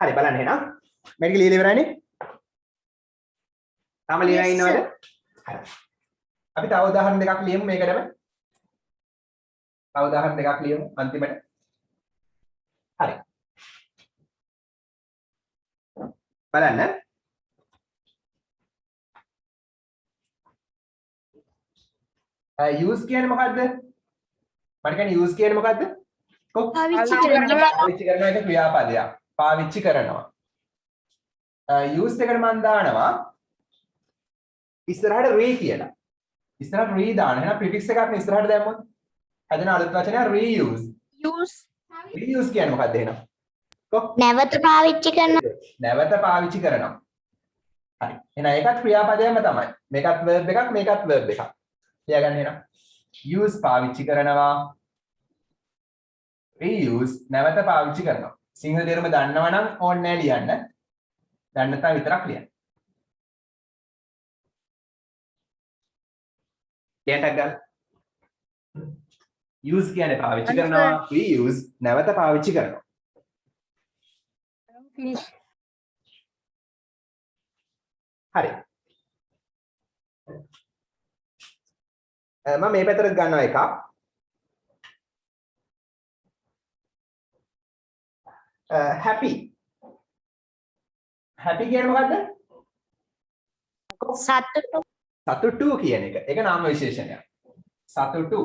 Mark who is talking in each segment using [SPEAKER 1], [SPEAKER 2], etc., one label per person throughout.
[SPEAKER 1] හරි බලන්න එහෙනම්. මේක ලියලා ඉවරයිනේ. තාම ලියලා ඉන්නවද? හරි. අපි තව උදාහරණ දෙකක් ලියමු මේකටම. තව උදාහරණ දෙකක් ලියමු අන්තිමට. හරි. බලන්න. use කියන්නේ මොකද්ද? මට කියන්නේ use කියන්නේ මොකද්ද?
[SPEAKER 2] පාවිච්චි කරනවා.
[SPEAKER 1] පාවිච්චි කරනවා එක ක්‍රියාපදයක්. පාවිච්චි කරනවා. use එකට මම දානවා ඉස්සරහට re කියලා. ඉස්සරහට re දාන. එහෙනම් prefix එකක් නේ ඉස්සරහට දැම්මොත්. හැදෙන අලුත් වචනය reuse. reuse කියන්නේ මොකද්ද එහෙනම්?
[SPEAKER 2] නැවත පාවිච්චි කරනවා.
[SPEAKER 1] නැවත පාවිච්චි කරනවා. හරි. එහෙනම් ඒකත් ක්‍රියාපදයක්ම තමයි. මේකත් verb එකක් මේකත් verb එකක්. ලියගන්න එහෙනම්. use පාවිච්චි කරනවා. reuse නැවත පාවිච්චි කරනවා. සිංහල තේරුම දන්නවා නම් ඕනේ නැහැ ලියන්න. දන්න නැත්නම් විතරක් ලියන්න. කියන්නට ගන්න. use කියන්නේ පාවිච්චි කරනවා. reuse නැවත පාවිච්චි කරනවා. හරි. මම මේ පැත්තට ගන්නවා එකක්. happy. happy කියන්නේ මොකද්ද?
[SPEAKER 2] සතුටු.
[SPEAKER 1] සතුටු කියන එක. ඒක නාම විශේෂණයක්. සතුටු.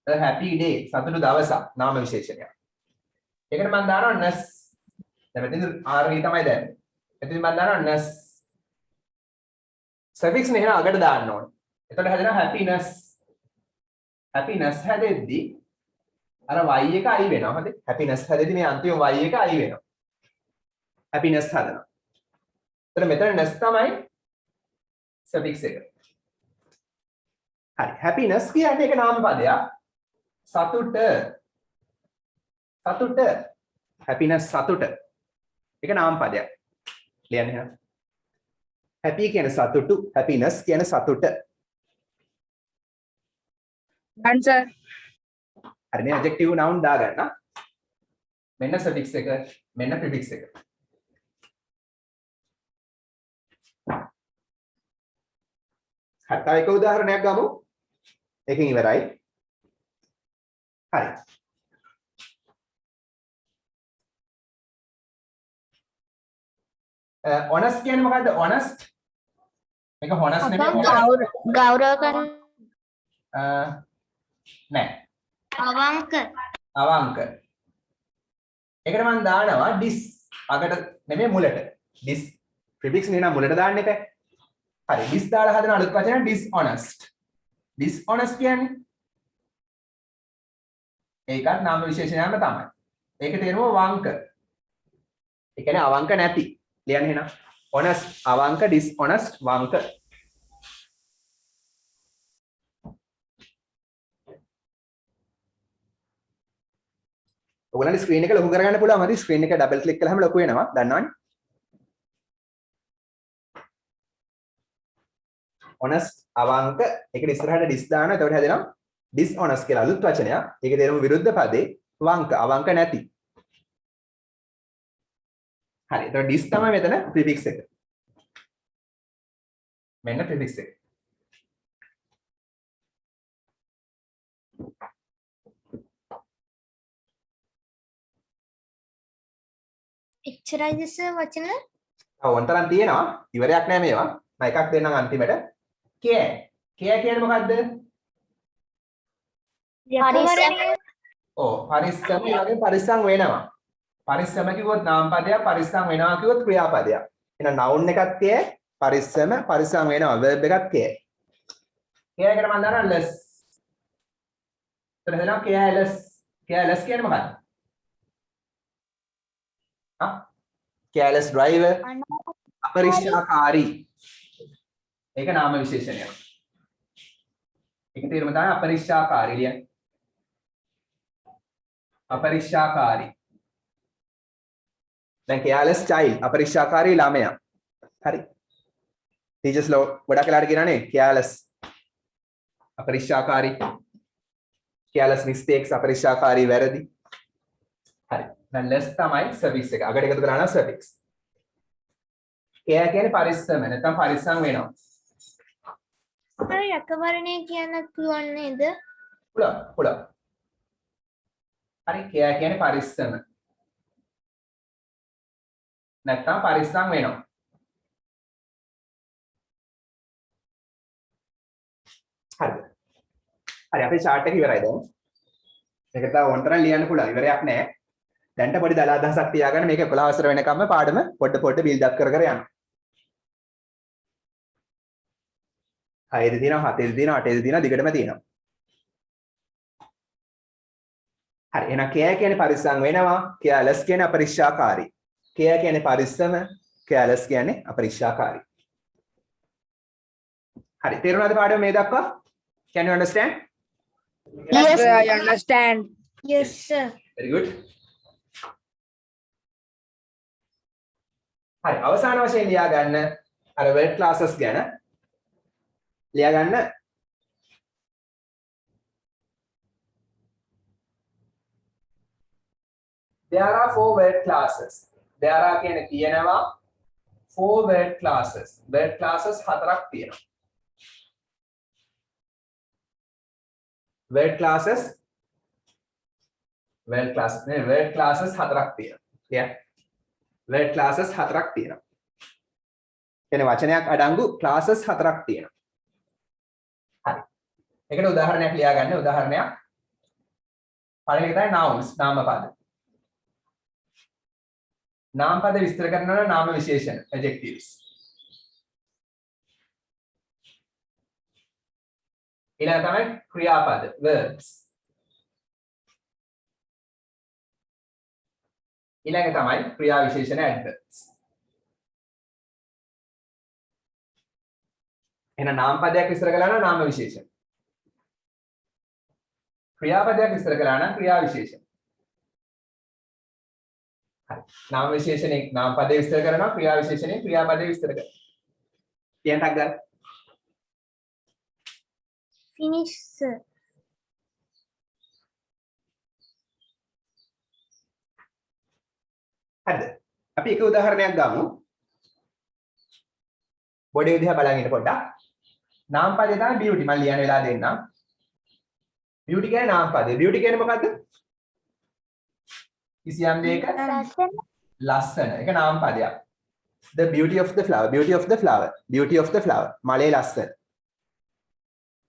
[SPEAKER 1] a happy day. සතුටු දවසක් නාම විශේෂණයක්. ඒකට මම දානවා ness. දැන් මෙතන r e තමයි දැම්මේ. එතන මම දානවා ness. suffix නේ එහෙනම් අගට දාන්න ඕනේ. එතකොට හැදෙනවා happiness. happiness හැදෙද්දී අර y එක i වෙනවා. හරිද? happiness හැදෙද්දී මේ අන්තිම y එක i වෙනවා. happiness හදනවා. එතකොට මෙතන ness තමයි suffix එක. හරි. happiness කියන්නේ ඒක නාම පදයක්. සතුට. සතුට. happiness සතුට. ඒක නාම පදයක්. ලියන්න එහෙනම්. happy කියන්නේ සතුටු, happiness කියන්නේ සතුට.
[SPEAKER 3] answer
[SPEAKER 1] හරි මේ adjective noun දාගන්න. මෙන්න suffix එක, මෙන්න prefix එක. හරි තව එක උදාහරණයක් ගමු. එකකින් ඉවරයි. හරි. honest කියන්නේ මොකද්ද? honest. මේක honest නෙමෙයි.
[SPEAKER 2] ගෞරව කරන.
[SPEAKER 1] නෑ.
[SPEAKER 2] අවංක.
[SPEAKER 1] අවංක. ඒකට මම දානවා dis. අගට නෙමෙයි මුලට. dis prefix නේ නම් මුලට දාන්න එපා. හරි dis දාලා හදන අලුත් වචනය dishonest. dishonest කියන්නේ ඒකත් නාම විශේෂණයක්ම තමයි. ඒකේ තේරුම වංක. ඒ කියන්නේ අවංක නැති. ලියන්න එහෙනම්. honest අවංක dishonest වංක. ඔයගොල්ලන්ට ස්ක්‍රීන් එක ලොකු කරගන්න පුළුවන්. හරි ස්ක්‍රීන් එක ඩබල් ක්ලික් කළාම ලොකු වෙනවා. දන්නවනේ. honest අවංක ඒකට ඉස්සරහට dis දානවා. එතකොට හැදෙනවා dishonest කියලා අලුත් වචනයක්. ඒකේ තේරුම විරුද්ධ පදේ වංක අවංක නැති. හරි. එතකොට dis තමයි මෙතන prefix එක. මෙන්න prefix එක.
[SPEAKER 2] එච්චරයිද සර් වචන?
[SPEAKER 1] ඔව් වන්තරන් තියෙනවා. ඉවරයක් නෑ මේවා. මම එකක් දෙන්නම් අන්තිමට. care. care කියන්නේ මොකද්ද? ඔව් පරිස්සම ඒ වගේ පරිස්සම් වෙනවා. පරිස්සම කිව්වොත් නාම පදයක්, පරිස්සම් වෙනවා කිව්වොත් ක්‍රියාපදයක්. එහෙනම් noun එකක් care, පරිස්සම වෙනවා. verb එකක් care. care එකට මම දානවා less. එතන දෙනවා careless. careless කියන්නේ මොකද්ද? careless driver අපරිශ්‍රාකාරී. ඒක නාම විශේෂණයක්. ඒක තේරුම තමයි අපරිශ්‍රාකාරී කියන්නේ. අපරිශ්‍රාකාරී. දැන් careless child අපරිශ්‍රාකාරී ළමයා. හරි. teachers law ගොඩක් වෙලාට කියනනේ careless අපරිශ්‍රාකාරී. careless mistakes අපරිශ්‍රාකාරී වැරදි. හරි. දැන් less තමයි suffix එක. අගට එකතු කරා නම් suffix. care කියන්නේ පරිස්සම නැත්නම් පරිස්සම් වෙනවා.
[SPEAKER 2] හරි රැකවරණය කියන්න පුළුවන් නේද?
[SPEAKER 1] පුළුවන්. හරි care කියන්නේ පරිස්සම. නැත්නම් පරිස්සම් වෙනවා. හරිද? හරි අපේ chart එක ඉවරයි දැන්. මේක තව ඕනතරම් ලියන්න පුළුවන්. ඉවරයක් නෑ. දැන්ට පොඩි දල අදහසක් තියාගන්න මේක 11 වසර වෙනකම්ම පාඩම පොඩ බිල්ඩ් අප් කර යනවා. 6 ද තියෙනවා 7 ද තියෙනවා 8 ද තියෙනවා දිගටම තියෙනවා. හරි එහෙනම් care කියන්නේ පරිස්සම් වෙනවා. careless කියන්නේ අපරික්ෂාකාරී. care කියන්නේ පරිස්සම. careless කියන්නේ අපරික්ෂාකාරී. හරි තේරුණාද පාඩම මේ දක්වා? Can you understand?
[SPEAKER 2] Yes,
[SPEAKER 3] I understand.
[SPEAKER 2] Yes, sir.
[SPEAKER 1] Very good. හරි අවසාන වශයෙන් ලියා ගන්න අර word classes ගැන ලියා ගන්න there are 4 word classes. there are කියන්නේ තියෙනවා 4 word classes. word classes 4ක් තියෙනවා. word classes 4ක් තියෙනවා. yeah word classes 4ක් තියෙනවා. කියන්නේ වචනයක් අඩංගු classes 4ක් තියෙනවා. හරි. ඒකට උදාහරණයක් ලියා ගන්න. උදාහරණයක් පළවෙනි එක තමයි nouns නාමපද. නාමපද විස්තර කරනවා නම් නාම විශේෂණ adjectives. ඊළඟ තමයි ක්‍රියාපද verbs. ඊළඟ තමයි ක්‍රියා විශේෂණ adverbs. එහෙනම් නාමපදයක් විස්තර කළා නම් නාම විශේෂණ. ක්‍රියාපදයක් විස්තර කළා නම් ක්‍රියා විශේෂණ. හරි. නාම විශේෂණේ නාමපදේ විස්තර කරනවා ක්‍රියා විශේෂණේ ක්‍රියාපදේ විස්තර කරනවා. කියන්නක් ගන්න.
[SPEAKER 2] Finish, sir.
[SPEAKER 1] හරිද? අපි එක උදාහරණයක් ගමු. බොඩේ විදිහ බලන් ඉන්න පොඩ්ඩක්. නාමපදේ තමයි beauty මම ලියන වෙලාව දෙන්නම්. beauty කියන්නේ නාමපදේ. beauty කියන්නේ මොකද්ද? කිසියම් දෙයක ලස්සන. ඒක නාමපදයක්. The beauty of the flower. beauty of the flower. beauty of the flower. මලේ ලස්සන.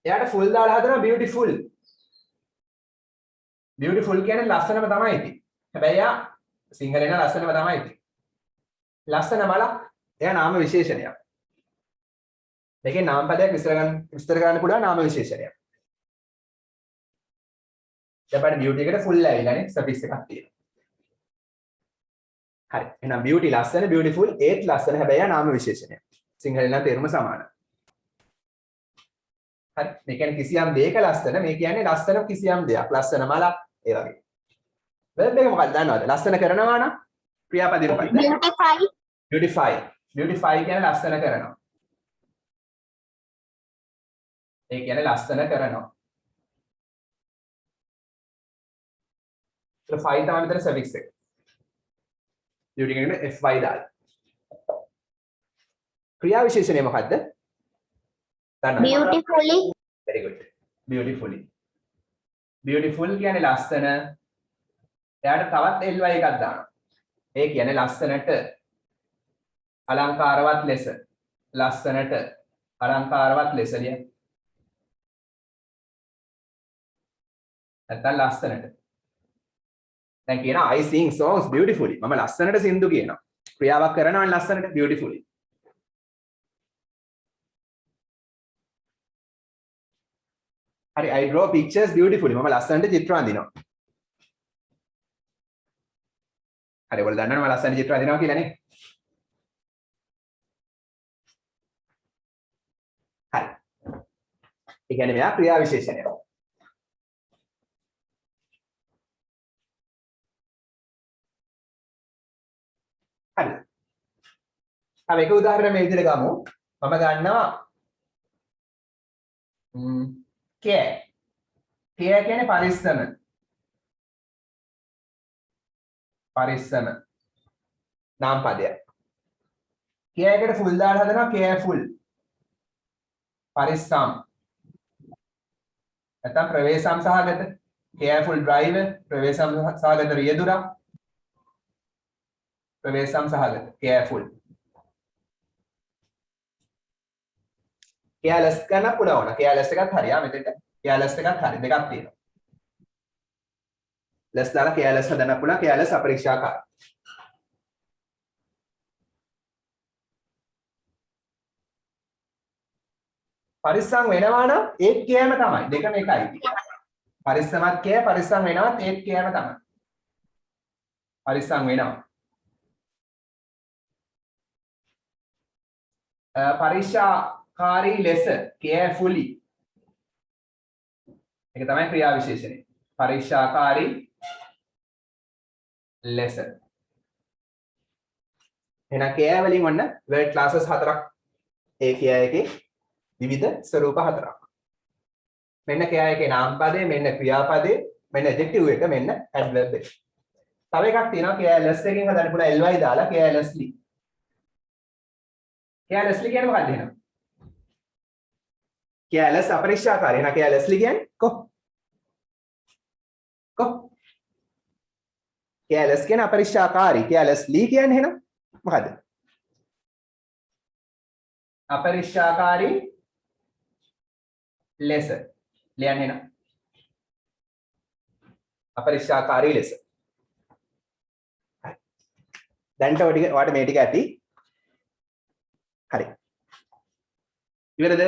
[SPEAKER 1] එයාට full දාලා හදනවා beautiful. beautiful කියන්නේ ලස්සනම තමයි ඉතින්. හැබැයි එයා සිංහලෙන් ලස්සනම තමයි ඉතින්. ලස්සන මල එයා නාම විශේෂණයක්. මේකේ නාමපදයක් විස්තර කරන්න පුළුවන් නාම විශේෂණයක්. දැන් බලන්න beauty එකට full ඇවිල්ලානේ suffix එකක් තියෙනවා. හරි. එහෙනම් beauty ලස්සන beautiful ඒත් ලස්සන හැබැයි එයා නාම විශේෂණයක්. සිංහලෙන් නම් තේරුම සමානයි. හරි. මේ කියන්නේ කිසියම් දෙයක ලස්සන මේ කියන්නේ ලස්සන කිසියම් දෙයක්. ලස්සන මලක් ඒ වගේ. verb එක මොකක්ද දන්නවද? ලස්සන කරනවා නම් ක්‍රියාපදේ මොකක්ද?
[SPEAKER 2] Beautify.
[SPEAKER 1] beautify. beautify කියන්නේ ලස්සන කරනවා. ඒ කියන්නේ ලස්සන කරනවා. ඒක fy තමයි විතර suffix එක. beauty කියන්නේ fy දාලා. ක්‍රියා විශේෂණය මොකද්ද? දන්නවද?
[SPEAKER 2] Beautifully.
[SPEAKER 1] very good. beautifully. beautiful කියන්නේ ලස්සන. එයාට තවත් ly එකක් දානවා. ඒ කියන්නේ ලස්සනට අලංකාරවත් ලෙස. ලස්සනට අලංකාරවත් ලෙස ලිය. නැත්නම් ලස්සනට. දැන් කියනවා I sing songs beautifully. මම ලස්සනට සින්දු කියනවා. ක්‍රියාවක් කරනවා ලස්සනට beautifully. හරි I draw pictures beautifully. මම ලස්සනට චිත්‍ර අඳිනවා. හරි ඔයාලා දන්නවනේ මම ලස්සනට චිත්‍ර අඳිනවා කියලා නේ. හරි. ඒ කියන්නේ මෙයා ක්‍රියා විශේෂණයක්. හරි. අපි එක උදාහරණයක් මේ විදිහට ගමු. මම ගන්නවා care. care කියන්නේ පරිස්සම. පරිස්සම නාම පදයක්. care එකට full දාලා හදනවා careful. පරිස්සම්. නැත්නම් ප්‍රවේශම් සහගත careful driver ප්‍රවේශම් සහගත රියදුරා ප්‍රවේශම් සහගත careful. careless ගන්න පුළුවන්. careless එකත් හරියා මෙතෙන්ට careless එකත් හරි දෙකක් තියෙනවා. less දාලා careless හදන්න පුළුවන් careless අපරීක්ෂාකාරී. පරිස්සම් වෙනවා නම් ඒත් කෑම තමයි. දෙකම එකයි. පරිස්සමත් කෑ පරිස්සම් වෙනවත් ඒත් කෑම තමයි. පරිස්සම් වෙනවා. පරික්ෂාකාරී ලෙස carefully. ඒක තමයි ක්‍රියා විශේෂණය. පරික්ෂාකාරී ලෙස. එහෙනම් කෑ වලින් ඔන්න word classes හතරක් ඒ කියා එකේ විවිධ ස්වරූප හතරක්. මෙන්න කෑ එකේ නාම පදේ, මෙන්න ක්‍රියාපදේ, මෙන්න adjective එක, මෙන්න adverb එක. තව එකක් තියෙනවා careless එකකින් හදන්න පුළුවන් ly දාලා carelessly. carelessly කියන්නේ මොකක්ද එහෙනම්? careless අපරික්ෂාකාරී. එහෙනම් carelessly කියන්නේ කො careless කියන්නේ අපරික්ෂාකාරී. carelessly කියන්නේ එහෙනම් මොකද්ද? අපරික්ෂාකාරී ලෙස. ලියන්න එහෙනම්. අපරික්ෂාකාරී ලෙස. හරි. දැන් ඔයාලට මේ ටික ඇති. හරි. ඉවරද?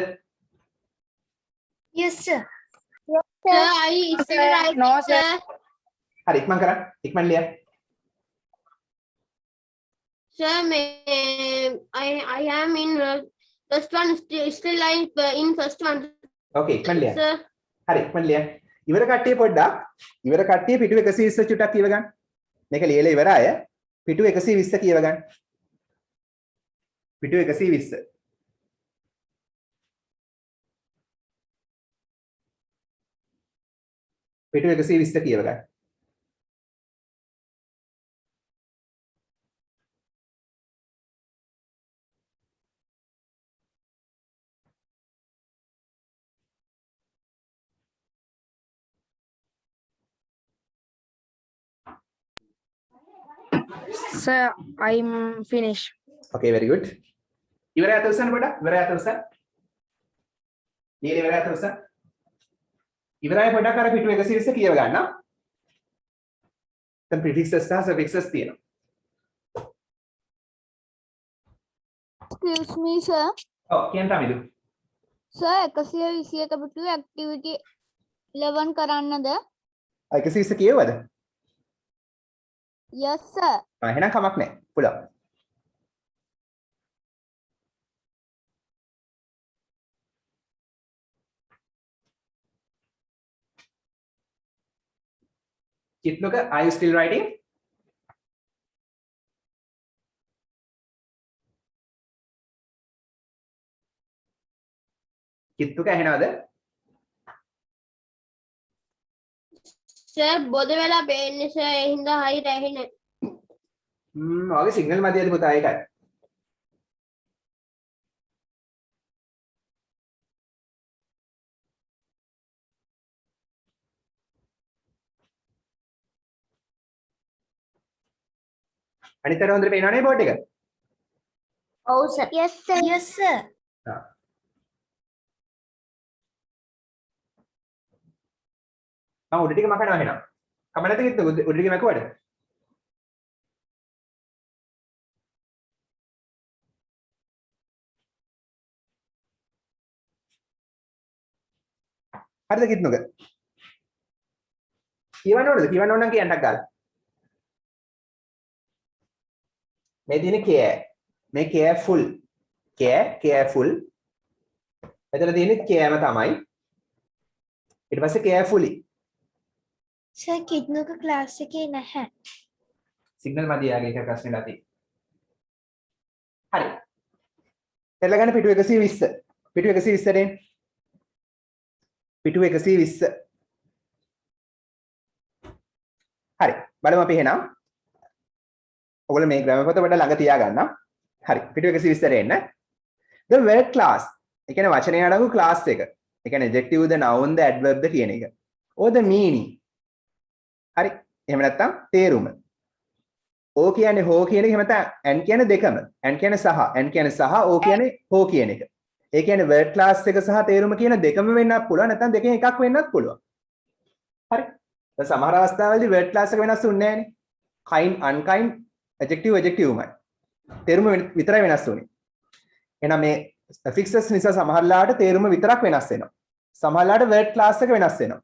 [SPEAKER 2] Yes sir.
[SPEAKER 3] Sir, I still write
[SPEAKER 2] No,
[SPEAKER 3] it, sir.
[SPEAKER 1] හරි ඉක්මන් කරන්න. ඉක්මන් ලියන්න.
[SPEAKER 3] Sir, I am in first one. Still I in first one.
[SPEAKER 1] ඕකේ ඉක්මන් ලියන්න.
[SPEAKER 3] Sir,
[SPEAKER 1] හරි ඉක්මන් ලියන්න. ඉවර කට්ටිය පොඩ්ඩක් ඉවර කට්ටිය පිටු 120 චුට්ටක් කියව ගන්න. මේක ලියලා ඉවර අය පිටු 120 කියව ගන්න. පිටු 120. පිටු 120 කියව ගන්න.
[SPEAKER 4] Sir, I'm finished.
[SPEAKER 1] Okay, very good. ඉවරයි අතවසන් පොඩ්ඩක්. ඉවරයි අතවසන්. ලියලා ඉවරයි අතවසන්. ඉවරයි පොඩ්ඩක් අර පිටු 120 කියව ගන්න. දැන් prefixes සහ suffixes තියෙනවා.
[SPEAKER 5] Excuse me, sir.
[SPEAKER 1] ඔව් කියන්න තමයි.
[SPEAKER 5] Sir, 121 පිටුවේ activity 11 කරන්නද?
[SPEAKER 1] 120 කියවද?
[SPEAKER 5] Yes, sir.
[SPEAKER 1] එහෙනම් කමක් නැහැ. පුළුවන්. Chitnuka, are you still writing? Chitnuka ඇහෙනවද?
[SPEAKER 3] sir, බොද වෙලා පේන්නේ sir. ඒ හින්දා හරියට ඇහෙන්නේ.
[SPEAKER 1] ඔයාගේ සිග්නල් මැදියද පුතා ඒකයි. අනිතර හොඳට පේනවනේ බෝඩ් එක.
[SPEAKER 2] Oh sir. Yes sir. Yes sir.
[SPEAKER 1] හා. උඩ ටික මකනවා එහෙනම්. කම නැති කිව්ද උඩ ටික මකුවද? හරිද කිත්නුක? කියවන්න ඕනද? කියවන්න ඕන නම් කියන්නක් ගාලා. මේ තියෙන care. මේ careful. careful. එතන තියෙන්නේ careම තමයි. ඊට පස්සේ carefully.
[SPEAKER 2] Sir කිඩ්නුක ක්ලාස් එකේ නැහැ.
[SPEAKER 1] සිග්නල් මැද යාගේ එක ප්‍රශ්නෙලා තියෙන්නේ. හරි. එල්ල ගන්න පිටු 120. පිටු 120 දෙන්න. පිටු 120. හරි. බලමු අපි එහෙනම් ඔයගොල්ලෝ මේ ග්‍රැමර් පොත වඩා ළඟ තියාගන්න. හරි. පිටු 120 එන්න. The word class. ඒ කියන්නේ වචනය අඩංගු class එක. ඒ කියන්නේ adjective ද noun ද adverb ද කියන එක. or the meaning. හරි. එහෙම නැත්නම් තේරුම. O කියන්නේ හෝ කියන එක. එහෙම නැත්නම් and කියන්නේ දෙකම. and කියන්නේ සහ. and කියන්නේ සහ O කියන්නේ හෝ කියන එක. ඒ කියන්නේ word class එක සහ තේරුම කියන දෙකම වෙන්නත් පුළුවන්. නැත්නම් දෙකෙන් එකක් වෙන්නත් පුළුවන්. හරි. දැන් සමහර අවස්ථාවලදී word class එක වෙනස් වෙන්නේ නැහැනේ. kind unkind adjective adjectiveමයි. තේරුම විතරයි වෙනස් වෙන්නේ. එහෙනම් මේ affixes නිසා සමහරලාට තේරුම විතරක් වෙනස් වෙනවා. සමහරලාට word class එක වෙනස් වෙනවා.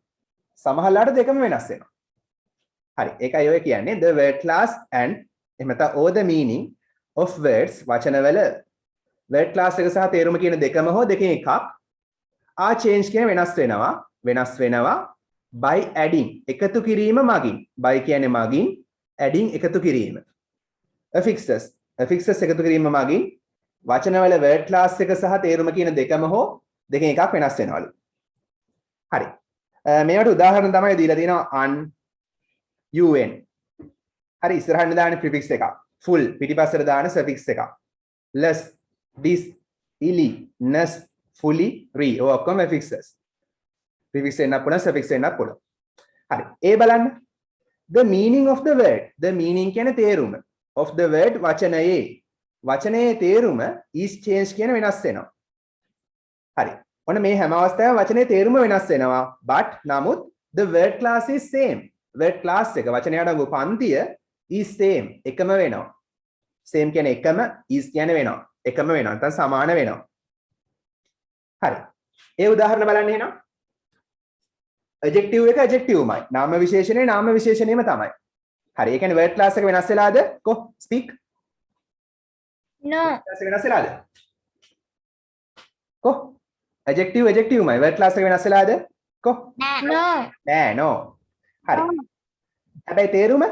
[SPEAKER 1] සමහරලාට දෙකම වෙනස් වෙනවා. හරි. ඒකයි ඔය කියන්නේ the word class and එහෙම නැත්නම් or the meaning of words වචනවල word class එක සහ තේරුම කියන දෙකම හෝ දෙකෙන් එකක් are change කියන වෙනස් වෙනවා by adding එකතු කිරීම මගින්. by කියන්නේ මගින්, adding එකතු කිරීම. affixes එකතු කිරීම මගින් වචනවල word class එක සහ තේරුම කියන දෙකම හෝ දෙකෙන් එකක් වෙනස් වෙනවලු. හරි. මේවට උදාහරණ තමයි දීලා තියෙනවා un, un. හරි, ඉස්සරහින් දාන prefix එකක්. full පිටිපස්සට දාන suffix එකක්. less, this, ili, ness, fully, re. ඔය ඔක්කොම affixes. prefix එන්නත් පුළුවන්, suffix එන්නත් පුළුවන්. හරි. ඒ බලන්න. the meaning of the word. the meaning කියන්නේ තේරුම. of the word වචනයේ තේරුම is change කියන වෙනස් වෙනවා. හරි. ඔන්න මේ හැම අවස්ථාවෙම වචනේ තේරුම වෙනස් වෙනවා. but නමුත් the word class is same. word class එක වචනයට අඩංගු පන්තිය is same. එකම වෙනවා. same කියන්නේ එකම, is කියන්නේ වෙනවා. එකම වෙනවා. නැත්නම් සමාන වෙනවා. හරි. ඒ උදාහරණ බලන්න එහෙනම්. adjective එක adjectiveමයි. නාම විශේෂණය නාම විශේෂණයම තමයි. හරි. ඒ කියන්නේ word class එක වෙනස් වෙලාද? කො speak.
[SPEAKER 2] No.
[SPEAKER 1] class එක වෙනස් වෙලාද? කො adjectiveමයි. word class එක වෙනස් වෙලාද? කො
[SPEAKER 2] No.
[SPEAKER 1] නෑ no. හරි. හැබැයි තේරුම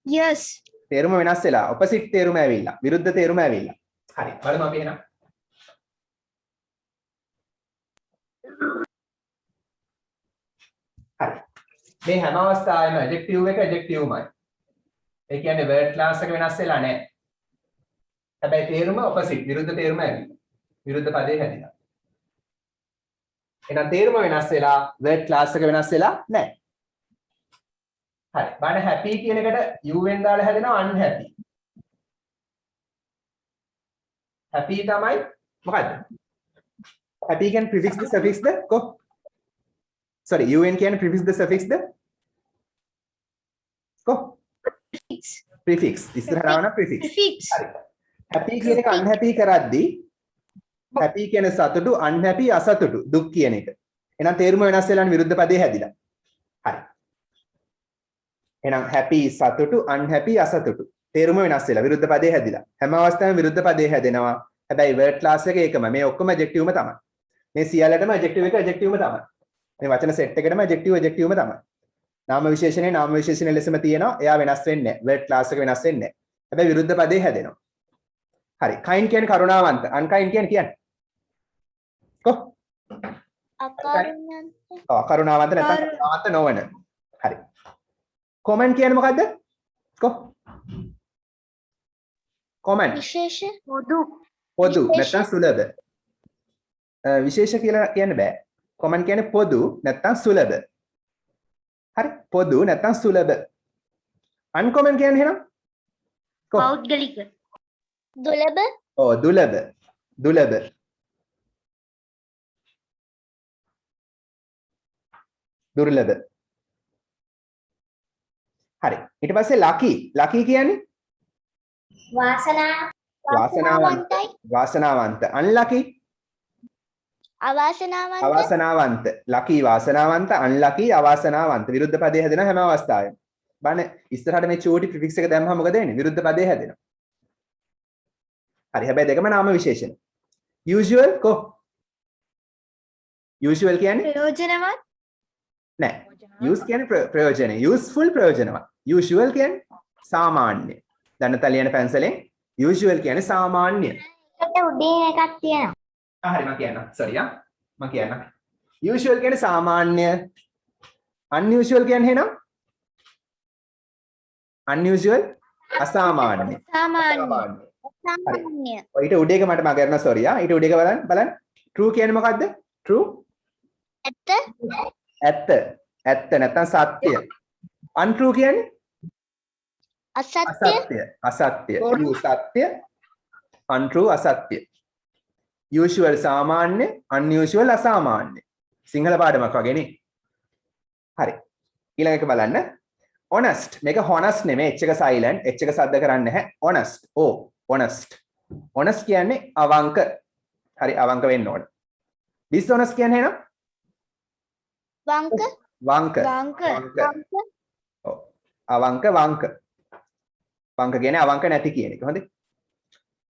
[SPEAKER 2] Yes.
[SPEAKER 1] තේරුම වෙනස් වෙලා opposite තේරුම ඇවිල්ලා විරුද්ධ තේරුම ඇවිල්ලා. හරි. බලමු අපි එහෙනම්. හරි. මේ හැම අවස්ථාවෙම adjective එක adjectiveමයි. ඒ කියන්නේ word class එක වෙනස් වෙලා නැහැ. හැබැයි තේරුම opposite විරුද්ධ තේරුම ඇවිල්ලා. විරුද්ධ පදේ හැදිලා. එහෙනම් තේරුම වෙනස් වෙලා word class එක වෙනස් වෙලා නැහැ. හරි. බලන්න happy කියන එකට un දාලා හැදෙනවා unhappy. happy තමයි මොකද්ද? happy කියන්නේ prefix ද suffix ද? කො sorry un කියන්නේ prefix ද suffix ද? කො prefix. ඉස්සරහට ආවන prefix. හරි. happy කියන එක unhappy කරද්දී happy කියන්නේ සතුටු, unhappy අසතුටු, දුක් කියන එක. එහෙනම් තේරුම වෙනස් වෙලානේ විරුද්ධ පදේ හැදිලා. හරි. එහෙනම් happy සතුටු, unhappy අසතුටු. තේරුම වෙනස් වෙලා විරුද්ධ පදේ හැදිලා. හැම අවස්ථාවෙම විරුද්ධ පදේ හැදෙනවා. හැබැයි word class එක ඒකම. මේ ඔක්කොම adjectiveම තමයි. මේ සියල්ලටම adjective එක adjectiveම තමයි. මේ වචන set එකටම adjectiveම තමයි. නාම විශේෂණේ නාම විශේෂණ ලෙසම තියෙනවා. එයා වෙනස් වෙන්නේ නැහැ. word class එක වෙනස් වෙන්නේ නැහැ. හැබැයි විරුද්ධ පදේ හැදෙනවා. හරි. kind කියන්නේ කරුණාවන්ත. unkind කියන්නේ කො
[SPEAKER 2] අකරුණාවන්ත.
[SPEAKER 1] කරුණාවන්ත නැත්නම් කරුණාවන්ත නොවන. හරි. common කියන්නේ මොකද්ද? කො common
[SPEAKER 2] විශේෂ
[SPEAKER 1] පොදු නැත්නම් සුලභ. විශේෂ කියලා කියන්න බෑ. common කියන්නේ පොදු නැත්නම් සුලභ. හරි. පොදු නැත්නම් සුලභ. uncommon කියන්නේ එහෙනම් කො
[SPEAKER 2] පෞද්ගලික. දුලබ.
[SPEAKER 1] ඔව් දුලභ. දුලභ. දුර්ලභ. හරි. ඊට පස්සේ lucky. lucky කියන්නේ
[SPEAKER 2] වාසනාවන්තයි.
[SPEAKER 1] වාසනාවන්ත. unlucky
[SPEAKER 2] අවාසනාවන්ත.
[SPEAKER 1] අවාසනාවන්ත. lucky වාසනාවන්ත, unlucky අවාසනාවන්ත. විරුද්ධ පදේ හැදෙනවා හැම අවස්ථාවෙම. බලන්න ඉස්සරහට මේ චූටි ප්‍රිෆික්ස් එක දැම්මම මොකද වෙන්නේ? විරුද්ධ පදේ හැදෙනවා. හරි. හැබැයි දෙකම නාම විශේෂණ. usual කො usual කියන්නේ
[SPEAKER 2] ප්‍රයෝජනවත්.
[SPEAKER 1] නෑ. use කියන්නේ ප්‍රයෝජන. useful ප්‍රයෝජනවත්. usual කියන්නේ සාමාන්‍ය. දන්නත ලියන පැන්සලෙන් usual කියන්නේ සාමාන්‍ය.
[SPEAKER 2] ඒකට උඩින් එකක් තියෙනවා.
[SPEAKER 1] හරි මම කියන්නම්. sorry මම කියන්නම්. usual කියන්නේ සාමාන්‍ය. unusual කියන්නේ එහෙනම් unusual අසාමාන්‍ය
[SPEAKER 2] සාමාන්‍ය
[SPEAKER 1] අසාමාන්‍ය ඔය ඊට උඩ එක මට මග කරනවා sorry ඊට උඩ එක බලන්න true කියන්නේ මොකද්ද true ඇත්ත නැත්නම් සත්‍ය untrue කියන්නේ
[SPEAKER 2] අසත්‍ය
[SPEAKER 1] අසත්‍ය true සත්‍ය untrue අසත්‍ය usual සාමාන්‍ය unusual අසාමාන්‍ය සිංහල පාඩමක් වගේනේ හරි ඊළඟ එක බලන්න honest මේක honest නෙමෙයි h එක silent h එක සද්ද කරන්නේ නැහැ honest honest කියන්නේ අවංක හරි අවංක වෙන්න ඕන dishonest කියන්නේ නේද වංක ඔව් අවංක වංක කියන්නේ අවංක නැති කියන එක හොඳයි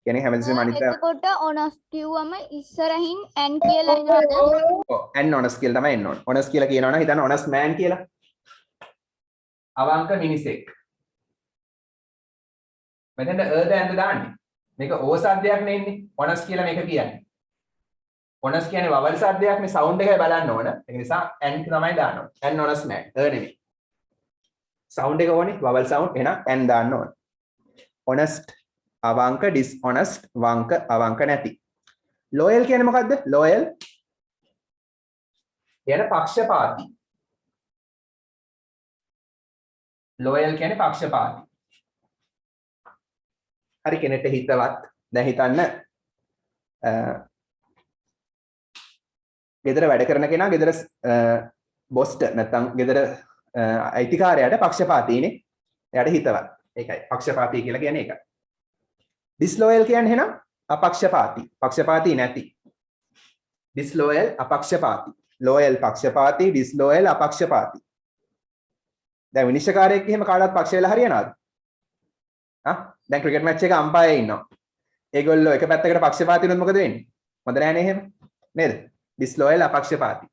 [SPEAKER 1] කියන්නේ හැමදෙස්සෙම අනිත්
[SPEAKER 5] එතකොට honest කිව්වම ඉස්සරහින් n කියලා එනවද
[SPEAKER 1] ඔව් and honest කියලා තමයි එන්න ඕන honest කියලා කියනවනම් හිතන්න honest man කියලා අවංක මිනිසෙක් මෙතෙන්ද දැන්ද දාන්නේ මේක ඕ සද්දයක් නෙන්නේ honest කියලා මේක කියන්නේ honest කියන්නේ vowel සද්දයක් නේ sound එකයි බලන්න ඕන ඒ නිසා n තමයි දාන්න ඕන and honest man නෙමෙයි sound එක ඕනේ vowel sound එහෙනම් n දාන්න ඕන honest අවංක dishonest වංක අවංක නැති loyal කියන්නේ මොකද්ද loyal කියන පක්ෂපාතී loyal කියන්නේ පක්ෂපාතී හරි කෙනෙක්ට හිතවත් දැන් හිතන්න ගෙදර වැඩ කරන කෙනා ගෙදර බොස්ට නැත්නම් ගෙදර අයිතිකාරයාට පක්ෂපාතීනේ එයාට හිතවත් ඒකයි පක්ෂපාතී කියලා කියන්නේ ඒකයි disloyal කියන්නේ එහෙනම් අපක්ෂපාතී පක්ෂපාතී නැති disloyal අපක්ෂපාතී loyal පක්ෂපාතී disloyal අපක්ෂපාතී දැන් විනිශ්චයකාරයෙක් එහෙම කාටවත් පක්ෂ වෙලා හරියනවද දැන් ක්‍රිකට් මැච් එක අම්පයර් ඉන්නවා ඒගොල්ලෝ එක පැත්තකට පක්ෂපාතී වුණොත් මොකද වෙන්නේ හොඳ නෑනේ එහෙම නේද disloyal අපක්ෂපාතී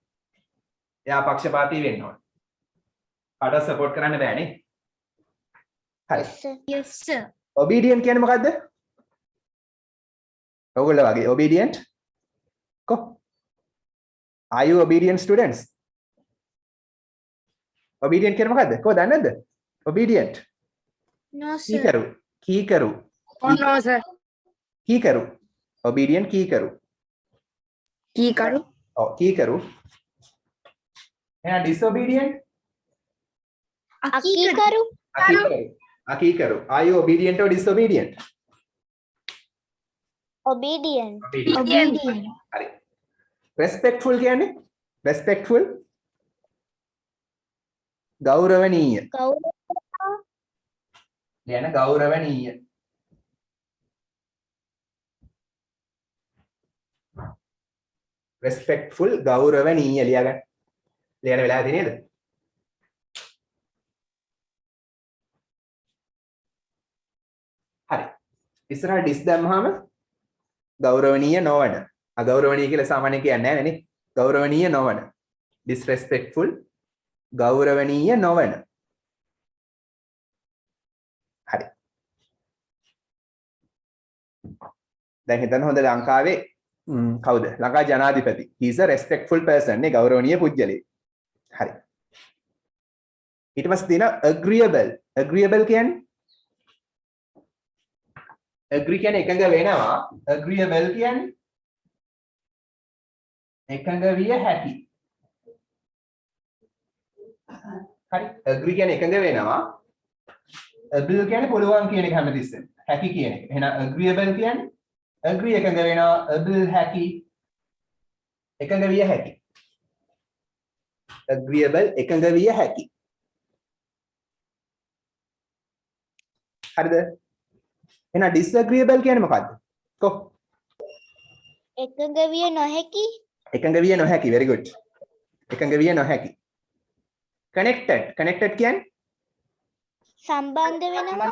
[SPEAKER 1] එයා අපක්ෂපාතී වෙන්න ඕන කාටවත් සපෝට් කරන්න බෑනේ හරි
[SPEAKER 2] yes sir
[SPEAKER 1] obedient කියන්නේ මොකද්ද ඔයගොල්ලෝ වගේ obedient කො are you obedient students obedient කියන්නේ මොකද්ද කො දන්නේ නැද්ද obedient
[SPEAKER 2] no sir
[SPEAKER 1] කීකරු
[SPEAKER 4] Oh no, sir.
[SPEAKER 1] කීකරු obedient කීකරු ඔව් කීකරු එහෙනම් disobedient අකීකරු are you obedient or disobedient
[SPEAKER 2] obedient
[SPEAKER 1] හරි respectful කියන්නේ respectful ගෞරවනීය ලියන ගෞරවනීය respectful ගෞරවනීය ලියගන්න ලියන වෙලාවදී නේද හරි ඉස්සරහ ඩිස් දැම්මහම ගෞරවනීය නොවන අගෞරවනීය කියලා සාමාන්‍යයෙන් කියන්නේ නැහැ නේ ගෞරවනීය නොවන disrespectful ගෞරවනීය නොවන හරි දැන් හිතන්න හොඳ ලංකාවේ කවුද ලංකා ජනාධිපති he is a respectful person නේ ගෞරවනීය පුජ්‍යලේ හරි ඊට පස්සේ තියෙන agreeable කියන්නේ agree කියන්නේ එකඟ වෙනවා agreeable කියන්නේ එකඟ විය හැකි හරි agree කියන්නේ එකඟ වෙනවා able කියන්නේ පුළුවන් කියන එක හැමතිස්සෙම හැකි කියන එක එහෙනම් agreeable කියන්නේ agree එකඟ වෙනවා able හැකි එකඟ විය හැකි agreeable එකඟ විය හැකි හරිද එහෙනම් disagreeable කියන්නේ මොකද්ද කො
[SPEAKER 2] එකඟ විය නොහැකි
[SPEAKER 1] very good එකඟ විය නොහැකි connected කියන්නේ
[SPEAKER 2] සම්බන්ධ වෙනවා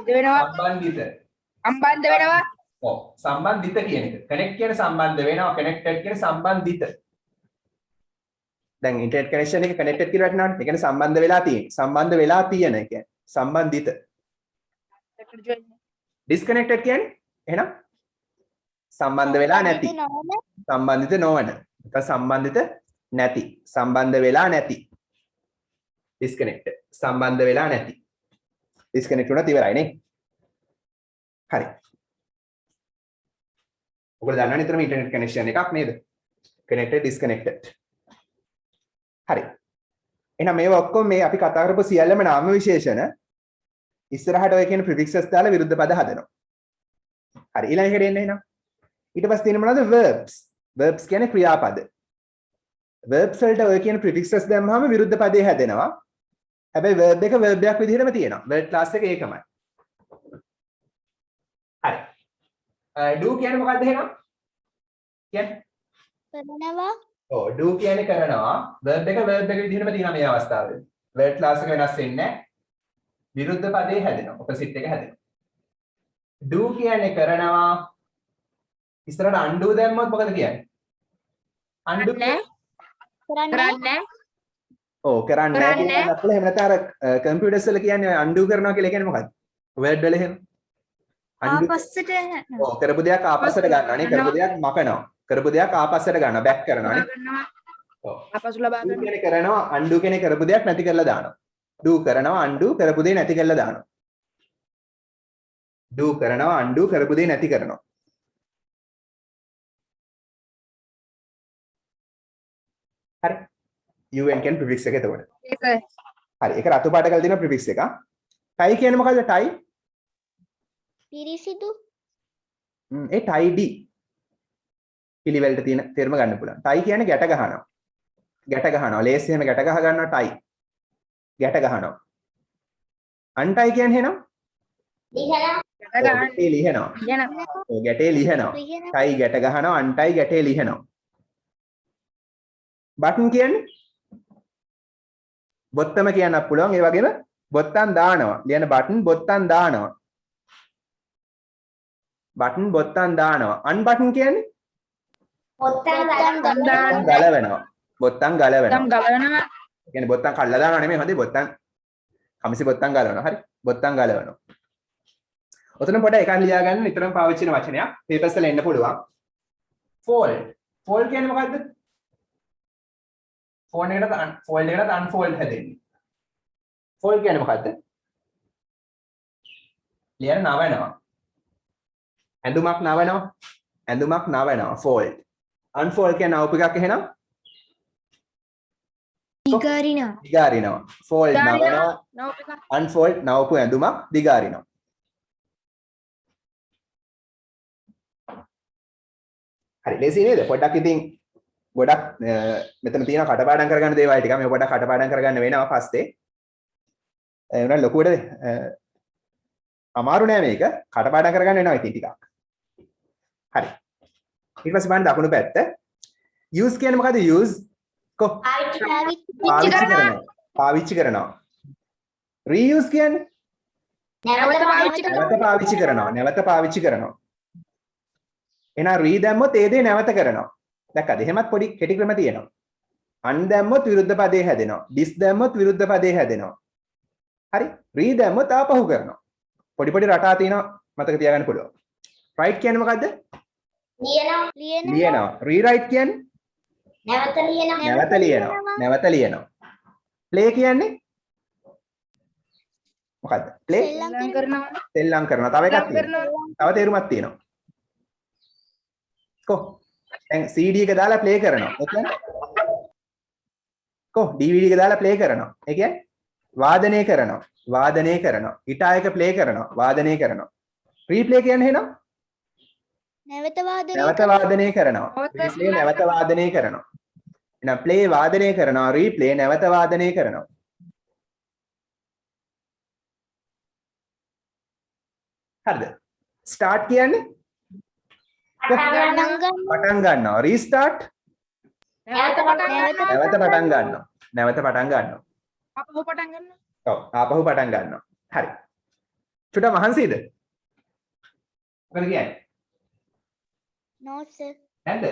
[SPEAKER 4] සම්බන්ධ වෙනවා
[SPEAKER 1] ඔව් සම්බන්ධිත කියන එක connect කියන්නේ සම්බන්ධ වෙනවා connected කියන්නේ සම්බන්ධිත දැන් internet connection එක connected කියලා වටනවනේ ඒ කියන්නේ සම්බන්ධ වෙලා තියෙන ඒ කියන්නේ සම්බන්ධිත disconnected කියන්නේ එහෙනම් සම්බන්ධ වෙලා නැති සම්බන්ධිත නොවන සම්බන්ධිත නැති සම්බන්ධ වෙලා නැති disconnected සම්බන්ධ වෙලා නැති disconnect වුණත් ඉවරයි නේ. හරි. ඔයගොල්ලෝ දන්නවනේ නිතරම internet connection එකක් නේද? connected disconnected. හරි. එහෙනම් මේවා ඔක්කොම මේ අපි කතා කරපු සියල්ලම නාම විශේෂණ ඉස්සරහට ඔය කියන prefixes දාලා විරුද්ධ පද හදනවා. හරි ඊළඟ එකට එන්න එහෙනම්. ඊට පස්සේ තියෙන මොනවද verbs. verbs කියන්නේ ක්‍රියාපද. verbs වලට ඔය කියන prefixes දැම්මම විරුද්ධ පදේ හැදෙනවා. හැබැයි verb එක verb එකක් විදිහටම තියෙනවා. word class එක ඒකමයි. හරි. do කියන්නේ මොකක්ද එහෙනම්? කියන්නේ
[SPEAKER 2] කරනවා.
[SPEAKER 1] ඔව් do කියන්නේ කරනවා. verb එක විදිහටම තියෙනවා මේ අවස්ථාවේදී. word class එක වෙනස් වෙන්නේ නැහැ. විරුද්ධ පදේ හැදෙනවා. opposite එක හැදෙනවා. do කියන්නේ කරනවා. ඉස්සරහට undo දැම්මොත් මොකද කියන්නේ? undo
[SPEAKER 2] කරන්නේ.
[SPEAKER 1] ඔව් කරන්නේ නැහැ කියන එක අපල එහෙම නැත්නම් අර කම්පියුටර්ස් වල කියන්නේ undo කරනවා කියලා කියන්නේ මොකක්ද? word වල එහෙම. undo
[SPEAKER 2] ආපස්සට
[SPEAKER 1] ඔව් කරපු දෙයක් ආපස්සට ගන්නවා නේ. කරපු දෙයක් මකනවා. කරපු දෙයක් ආපස්සට ගන්නවා. back කරනවා නේ. ඔව්.
[SPEAKER 4] ආපසු ලබා
[SPEAKER 1] do
[SPEAKER 4] ගන්න.
[SPEAKER 1] කියන්නේ කරනවා undo කියන්නේ කරපු දෙයක් නැති කරලා දානවා. do කරනවා undo කරපු දේ නැති කරලා දානවා. do කරනවා undo කරපු දේ නැති කරනවා. හරි. un කියන prefix එක එතකොට.
[SPEAKER 4] ඒක සර්.
[SPEAKER 1] හරි. ඒක රතු පාට කරලා තියෙන prefix එක. tie කියන්නේ මොකද්ද tie?
[SPEAKER 2] පිරිසිදු.
[SPEAKER 1] ඒ tie පිළිවෙලට තියෙන තේරුම ගන්න පුළුවන්. tie කියන්නේ ගැට ගහනවා. ගැට ගහනවා. ලේස් එහෙම ගැට ගහ ගන්නවා tie. ගැට ගහනවා. untie කියන්නේ එහෙනම් ගැටේ ලිහනවා. ඔව් ගැටේ ලිහනවා. tie ගැට ගහනවා untie ගැටේ ලිහනවා. button කියන්නේ බොත්තම කියන්නත් පුළුවන්. ඒ වගේම බොත්තම් දානවා. ලියන button බොත්තම් දානවා. button බොත්තම් දානවා. unbutton කියන්නේ ගලවනවා. බොත්තම් ගලවනවා.
[SPEAKER 4] ගලවනවා.
[SPEAKER 1] කියන්නේ බොත්තම් කල්ලා දානවා නෙමෙයි හොඳේ බොත්තම් කමිසි බොත්තම් ගලවනවා. හරි. බොත්තම් ගලවනවා. ඔතන පොඩ එකක් ලියා ගන්න නිතරම පාවිච්චි කරන වචනයක්. papers වල එන්න පුළුවන්. fold. fold කියන්නේ මොකද්ද? fold එකකට unfold හැදෙන්නේ. fold කියන්නේ මොකද්ද? ලියන නවනවා. ඇඳුමක් නවනවා. ඇඳුමක් නවනවා. fold. unfold කියන්නේ නවපු එකක් එහෙනම් දිගාරිනවා. fold නවනවා. unfold නවපු ඇඳුමක් දිගාරිනවා. හරි ලේසි නේද? පොඩ්ඩක් ඉතින් ගොඩක් මෙතන තියෙන කටපාඩම් කරගන්න දේවල් ටික මේ පොඩ්ඩක් කටපාඩම් කරගන්න වෙනවා පස්සේ. ඒ උනා ලොකුවට අමාරු නෑ මේක. කටපාඩම් කරගන්න වෙනවා ඉතින් ටිකක්. හරි. ඊට පස්සේ බලන්න දකුණු පැත්ත. use කියන්නේ මොකද්ද? use කො පාවිච්චි කරනවා. reuse කියන්නේ නැවත පාවිච්චි කරනවා. නැවත පාවිච්චි කරනවා. එහෙනම් re දැම්මොත් ඒ දේ නැවත කරනවා. දැක්කද? එහෙමත් පොඩි කෙටි ක්‍රම තියෙනවා. un දැම්මොත් විරුද්ධ පදේ හැදෙනවා. dis දැම්මොත් විරුද්ධ පදේ හැදෙනවා. හරි? re දැම්මොත් ආපහු කරනවා. පොඩි පොඩි රටා තියෙනවා මතක තියාගන්න පුළුවන්. write කියන්නේ මොකද්ද? ලියනවා. rewrite කියන්නේ නැවත ලියනවා. play කියන්නේ මොකද්ද? play සෙල්ලම් කරනවා. තව එකක් තියෙනවා. තව තේරුමක් තියෙනවා. කො දැන් CD එක දාලා ප්ලේ කරනවා. ඒ කියන්නේ කො DVD එක දාලා ප්ලේ කරනවා. ඒ කියන්නේ වාදනය කරනවා. ගිටාර් එක ප්ලේ කරනවා. වාදනය කරනවා. රීප්ලේ කියන්නේ එහෙනම් නැවත වාදනය කරනවා. රීප්ලේ නැවත වාදනය කරනවා. එහෙනම් ප්ලේ වාදනය කරනවා. රීප්ලේ නැවත වාදනය කරනවා. හරිද? ස්ටාර්ට් කියන්නේ පටන් ගන්නවා. රීස්ටාර්ට් නැවත පටන් ගන්නවා.
[SPEAKER 4] ආපහු පටන් ගන්නවා.
[SPEAKER 1] ඔව් ආපහු පටන් ගන්නවා. හරි. චුට්ටක් මහන්සියද? මොකද කියන්නේ?
[SPEAKER 2] No sir.
[SPEAKER 1] නැද්ද?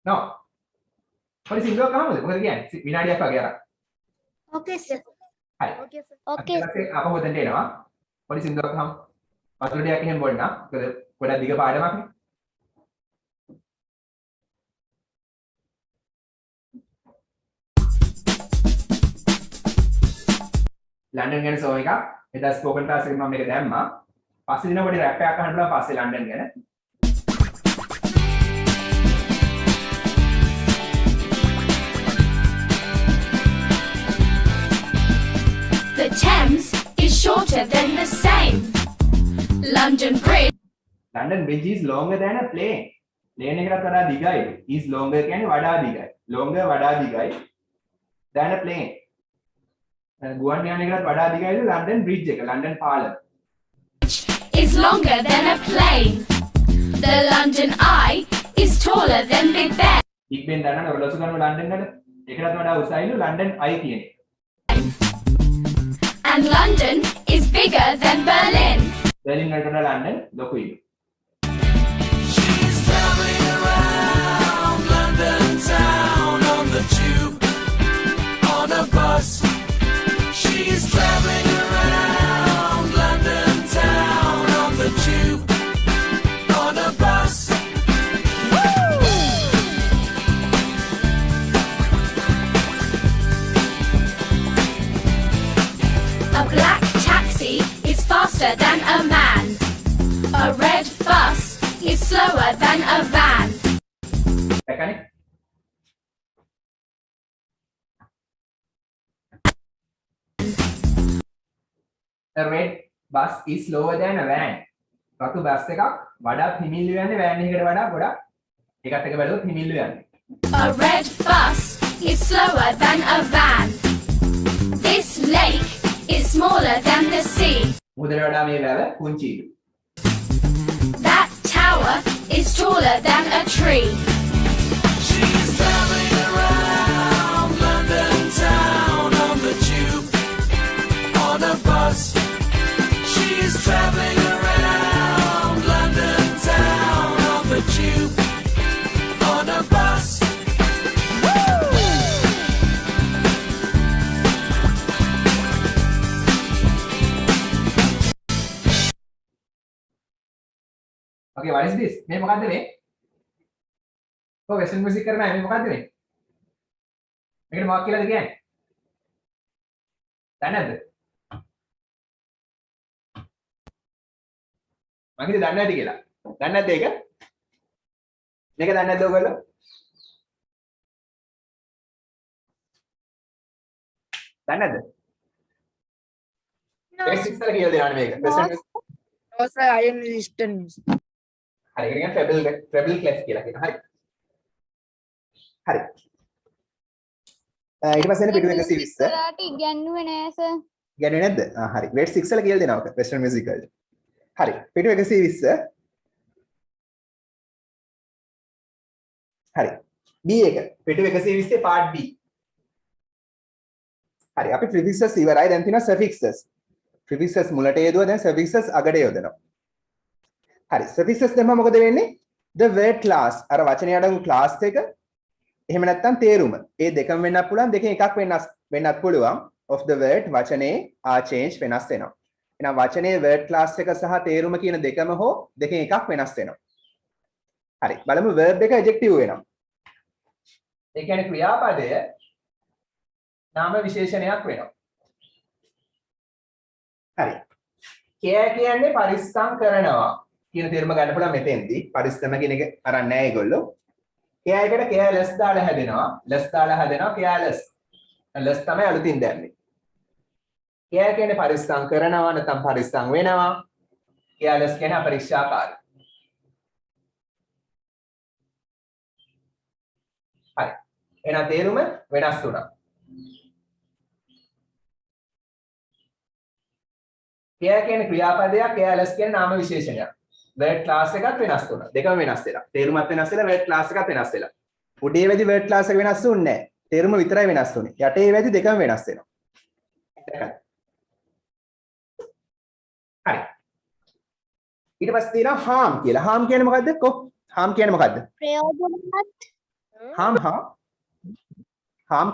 [SPEAKER 1] no. පොඩි සිංගලක් අහමුද? මොකද කියන්නේ? විනාඩියක් වගේ අරන්.
[SPEAKER 2] Okay sir.
[SPEAKER 1] හරි.
[SPEAKER 4] Okay sir.
[SPEAKER 2] Okay.
[SPEAKER 1] ඊට අපහු දෙන්න එනවා. පොඩි සිංගලක් අහමු. වතුර ටිකක් එහෙම බොන්න. මොකද ගොඩක් දිග පාඩමක් නේ. ලන්ඩන් ගැන සෝ එකක් එදා ස්පෝකන් ක්ලාස් එකේ මම මේක දැම්මා පස්සේ දින පොඩි රැප් එකක් අහන්න පුළුවන් පස්සේ ලන්ඩන් ගැන
[SPEAKER 6] The Thames is shorter than the Seine. London Bridge
[SPEAKER 1] London Bridge is longer than a plane. Plane එකකට වඩා දිගයි. Is longer කියන්නේ වඩා දිගයි. Longer වඩා දිගයි than a plane. ගුවන් යානයකටත් වඩා දිගයි London Bridge එක. London පාලම.
[SPEAKER 6] is longer than a plane. The London Eye is taller than Big Ben.
[SPEAKER 1] Big Ben දන්නවනේ ඔරලෝසු ගන්න ලන්ඩන් වල. ඒකටත් වඩා උසයිලු London Eye කියන එක.
[SPEAKER 6] And London is bigger than Berlin.
[SPEAKER 1] Berlin වලට වඩා London ලොකුයි.
[SPEAKER 7] She's traveling around London town on the tube, on a bus. She's traveling around London town on the tube, on a bus.
[SPEAKER 6] A black taxi is faster than a man. A red bus is slower than a van.
[SPEAKER 1] දැකනේ? A red bus is slower than a van. රතු bus එකක් වඩා හිමිල්ලු යන්නේ van එකකට වඩා ගොඩක් ඒකත් එක බැලුවොත් හිමිල්ලු යන්නේ.
[SPEAKER 6] A red bus is slower than a van. This lake is smaller than the sea.
[SPEAKER 1] මුහුදට වඩා මේ වැව පුංචිලු.
[SPEAKER 6] That tower is taller than a tree.
[SPEAKER 7] She's traveling around London town on the tube, on a bus. She's traveling around London town on the tube, on a bus.
[SPEAKER 1] Okay, what is this? මේ මොකද්ද මේ? ඔය western music කරන අය මේ මොකද්ද මේ? මේකට මොකක් කියලාද කියන්නේ? දන්නේ නැද්ද? මම කිව්වේ දන්නේ නැති කියලා. දන්නේ නැද්ද ඒක? මේක දන්නේ නැද්ද ඔයගොල්ලෝ? දන්නේ නැද්ද? බේසික්ස් වල කියලා දෙනවනේ මේක. Western music.
[SPEAKER 4] No, sir, I am Eastern.
[SPEAKER 1] හරි ඒක කියන්නේ ට්‍රැබල් ක්ලාස් කියලා කියනවා. හරි. හරි. ඊට පස්සේ එන පිටු 120.
[SPEAKER 5] ඉස්සරහට ඉගැන්නුවේ නෑ සර්.
[SPEAKER 1] ඉගෙනුවේ නැද්ද? හරි. weight 6 වල කියලා දෙනවා ඔක වෙස්ටර්න් මියුසික් වලට. හරි. පිටු 120. හරි. B එක. පිටු 120 part B. හරි. අපි prefixes ඉවරයි. දැන් තියෙනවා suffixes. prefixes මුලට යොදවුවා දැන් suffixes අගට යොදනවා. හරි. suffixes දැම්මම මොකද වෙන්නේ? the word class අර වචනය අඩංගු class එක එහෙම නැත්නම් තේරුම. ඒ දෙකම වෙන්නත් පුළුවන් දෙකෙන් එකක් වෙන්නත් පුළුවන්. of the word වචනේ are change වෙනස් වෙනවා. එහෙනම් වචනේ word class එක සහ තේරුම කියන දෙකම හෝ දෙකෙන් එකක් වෙනස් වෙනවා. හරි. බලමු verb එක adjective වෙනවා. ඒ කියන්නේ ක්‍රියාපදය නාම විශේෂණයක් වෙනවා. හරි. care කියන්නේ පරිස්සම් කරනවා කියන තේරුම ගන්න පුළුවන් මෙතෙන්දී. පරිස්සම කියන එක අරන් නැහැ ඒගොල්ලෝ. care එකට careless දාලා හැදෙනවා. less දාලා හැදෙනවා careless. less තමයි අලුතින් දැම්මේ. care කියන්නේ පරිස්සම් කරනවා නැත්නම් පරිස්සම් වෙනවා. careless කියන්නේ අපරික්ෂාකාරී. හරි. එහෙනම් තේරුම වෙනස් වුණා. care කියන්නේ ක්‍රියාපදයක්, careless කියන්නේ නාම විශේෂණයක්. word class එකත් වෙනස් වුණා. දෙකම වෙනස් වෙලා. තේරුමත් වෙනස් වෙලා, word class එකත් වෙනස් වෙලා. උඩේ වැඩි word class එක වෙනස් වුන්නේ නැහැ. තේරුම විතරයි වෙනස් වුනේ. යටේ වැඩි දෙකම වෙනස් වෙනවා. දැකලා. හරි. ඊට පස්සේ තියෙනවා harm කියලා. harm කියන්නේ මොකද්ද? harm කියන්නේ මොකද්ද?
[SPEAKER 2] ප්‍රයෝජනවත්
[SPEAKER 1] harm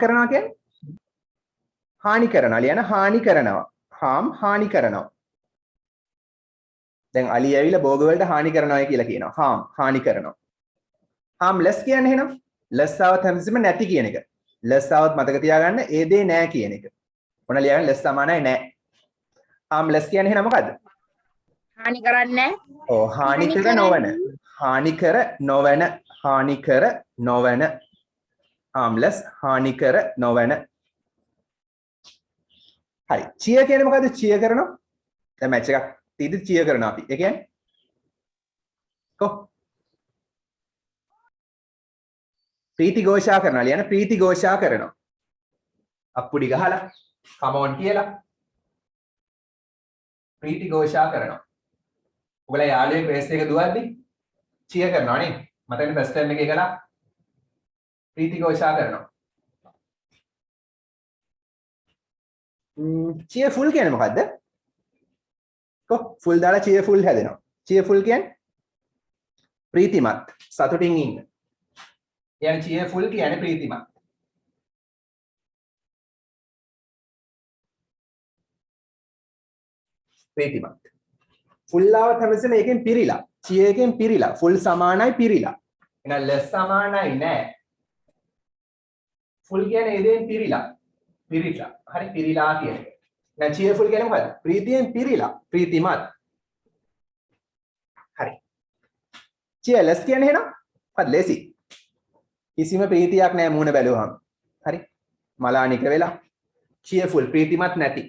[SPEAKER 1] කරනවා කියන්නේ හානි කරනවා. ලියන හානි කරනවා. හානි කරනවා. දැන් අලි ඇවිල්ලා භෝග වලට හානි කරනවා කියලා කියනවා. හානි කරනවා. harmless කියන්නේ එහෙනම් less આવත් හැමතිස්සෙම නැති කියන එක. less આવත් මතක තියාගන්න ඒ දේ නෑ කියන එක. මොන ලියගන්න less සමානයි නෑ. harmless කියන්නේ එහෙනම් මොකද්ද?
[SPEAKER 4] හානි කරන්නේ
[SPEAKER 1] ඔව් හානිකර නොවන. හානිකර නොවන. හානිකර නොවන. harmless හානිකර නොවන. හරි. cheer කියන්නේ මොකද්ද? cheer කරනවා. දැන් මැච් එකක් තීදි cheer කරනවා අපි. ඒ කියන්නේ කො ප්‍රීති ഘോഷා කරනවා. ලියන ප්‍රීති ഘോഷා කරනවා. අප්පුඩි ගහලා come on කියලා ප්‍රීති ഘോഷා කරනවා. ඔයගොල්ලෝ යාළුවෙක් රේස් එක දුවද්දි cheer කරනවා නේ. මතකනේ ෆස්ට් ටර්ම් එකේ කළා. ප්‍රීති ഘോഷා කරනවා. cheerful කියන්නේ මොකද්ද? කො full දාලා cheerful හැදෙනවා. cheerful කියන්නේ ප්‍රීතිමත්, සතුටින් ඉන්න. කියන්නේ cheerful කියන්නේ ප්‍රීතිමත්. ප්‍රීතිමත්. full ආවත් හැමතිස්සෙම ඒකෙන් පිරීලා. cheer එකෙන් පිරීලා. full සමානයි පිරීලා. එහෙනම් less සමානයි නෑ. full කියන්නේ ඒ දෙයෙන් පිරීලා. පිරීලා. හරි පිරීලා කියන්නේ. දැන් cheerful කියන්නේ මොකද්ද? ප්‍රීතියෙන් පිරීලා. ප්‍රීතිමත්. හරි. cheerless කියන්නේ එහෙනම් මොකද්ද? lazy. කිසිම ප්‍රීතියක් නැහැ මූණ බැලුවහම. හරි. මලානික වෙලා. cheerful ප්‍රීතිමත් නැති.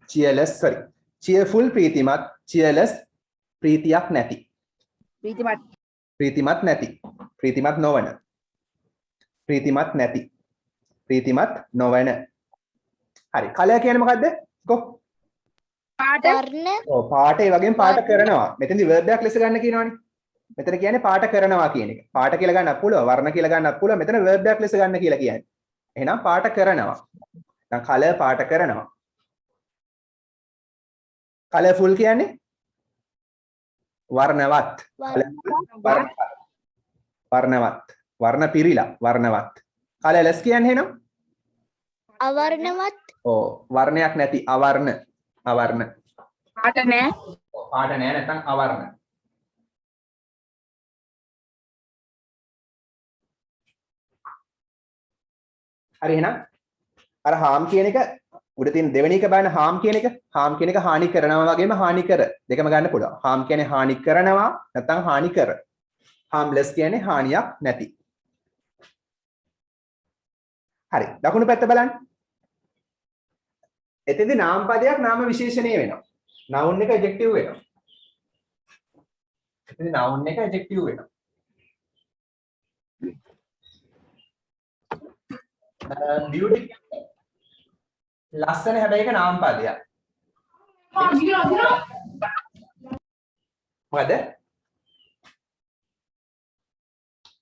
[SPEAKER 1] cheerless sorry. cheerful ප්‍රීතිමත්, cheerless ප්‍රීතියක් නැති.
[SPEAKER 4] ප්‍රීතිමත්
[SPEAKER 1] ප්‍රීතිමත් නැති. ප්‍රීතිමත් නොවන. ප්‍රීතිමත් නැති. ප්‍රීතිමත් නොවන. හරි. කලර් කියන්නේ මොකද්ද? කො
[SPEAKER 4] පාට
[SPEAKER 2] වර්ණ
[SPEAKER 1] ඔව් පාට ඒ වගේම පාට කරනවා. මෙතෙන්දි verb එකක් ලෙස ගන්න කියනවනේ. මෙතන කියන්නේ පාට කරනවා කියන එක. පාට කියලා ගන්නත් පුළුවන්, වර්ණ කියලා ගන්නත් පුළුවන්. මෙතන verb එකක් ලෙස ගන්න කියලා කියන්නේ. එහෙනම් පාට කරනවා. දැන් කලර් පාට කරනවා. colourful කියන්නේ වර්ණවත්. වර්ණවත්. වර්ණ පිරීලා වර්ණවත්. colourless කියන්නේ එහෙනම්
[SPEAKER 2] අවර්ණවත්
[SPEAKER 1] ඔව් වර්ණයක් නැති අවර්ණ. අවර්ණ.
[SPEAKER 4] පාට නෑ
[SPEAKER 1] පාට නෑ නැත්නම් අවර්ණ. හරි එහෙනම් අර harm කියන එක උඩ තියෙන දෙවෙනි එක බලන්න harm කියන එක හානි කරනවා වගේම හානි කර දෙකම ගන්න පුළුවන්. harm කියන්නේ හානි කරනවා නැත්නම් හානි කර. harmless කියන්නේ හානියක් නැති. හරි. දකුණු පැත්ත බලන්න. එතෙන්දී නාම පදයක් නාම විශේෂණීය වෙනවා. noun එක adjective වෙනවා. එතෙන්දී noun එක adjective වෙනවා. beauty ලස්සන හැබැයි ඒක නාම පදයක්. මොකද?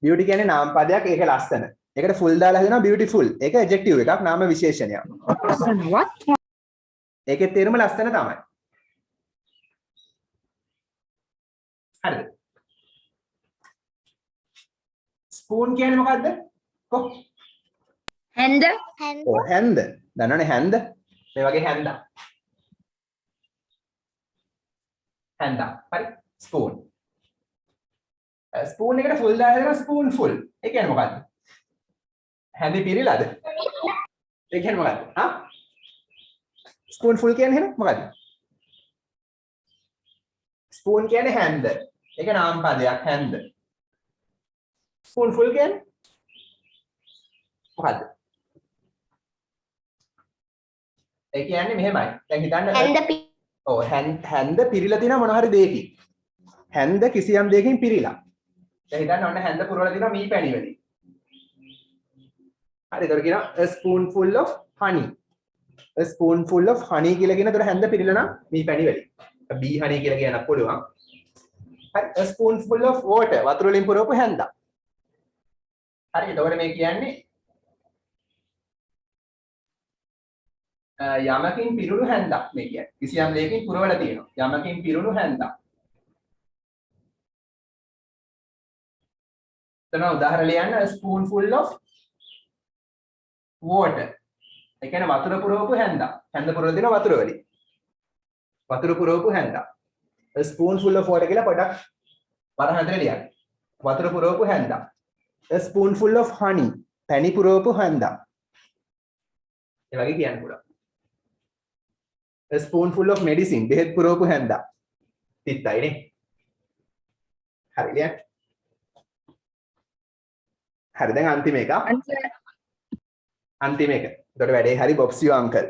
[SPEAKER 1] beauty කියන්නේ නාම පදයක් ඒක ලස්සන. ඒකට full දාලා හදනවා beautiful. ඒක adjective එකක් නාම විශේෂණයක්.
[SPEAKER 4] what
[SPEAKER 1] ඒකේ තේරුම ලස්සන තමයි. හරිද? spoon කියන්නේ මොකද්ද? කො
[SPEAKER 4] හැන්ද
[SPEAKER 2] හැන්ද
[SPEAKER 1] ඔව් හැන්ද. දන්නවනේ හැන්ද? මේ වගේ හැන්දා. හැන්දා. හරි. spoon. spoon එකට full දාලා දෙනවා spoonful. ඒ කියන්නේ මොකද්ද? හැන්දි පිරීලාද? ඒ කියන්නේ මොකද්ද? හා? spoonful කියන්නේ එහෙනම් මොකද්ද? spoon කියන්නේ හැන්ද. ඒක නාම පදයක් හැන්ද. spoonful කියන්නේ මොකද්ද? ඒ කියන්නේ මෙහෙමයි. දැන් හිතන්න ඔව් හැන්ද පිරීලා තියෙනවා මොන හරි දෙයකින්. හැන්ද කිසියම් දෙයකින් පිරීලා. දැන් හිතන්න ඔන්න හැන්ද පුරවලා තියෙනවා මී පැණි වලින්. හරි ඒතර කියනවා a spoonful of honey. a spoonful of honey කියලා කියන ඒතර හැන්ද පිරීලා නම් මී පැණි වලින්. bee honey කියලා කියන්න පුළුවන්. හරි a spoonful of water වතුර වලින් පුරවපු හැන්ද. හරි එතකොට මේ කියන්නේ යමකින් පිරුණු හැන්දක් මේ කියන්නේ. කිසියම් දෙයකින් පුරවලා තියෙනවා. යමකින් පිරුණු හැන්දක්. එතන උදාහරණ ලියන්න a spoonful of water. ඒ කියන්නේ වතුර පුරවපු හැන්දක්. හැන්ද පුරවලා තියෙනවා වතුර වලින්. වතුර පුරවපු හැන්දක්. a spoonful of water කියලා පොඩක් වරහතර ලියන්න. වතුර පුරවපු හැන්දක්. a spoonful of honey. පැණි පුරවපු හැන්දක්. ඒ වගේ කියන්න පුළුවන්. a spoonful of medicine. බෙහෙත් පුරවපු හැන්දා. තිත්තයි නේ. හරි ලියන්න. හරි දැන් අන්තිම එක.
[SPEAKER 4] Answer.
[SPEAKER 1] අන්තිම එක. එතකොට වැඩේ හරි Bob's your uncle.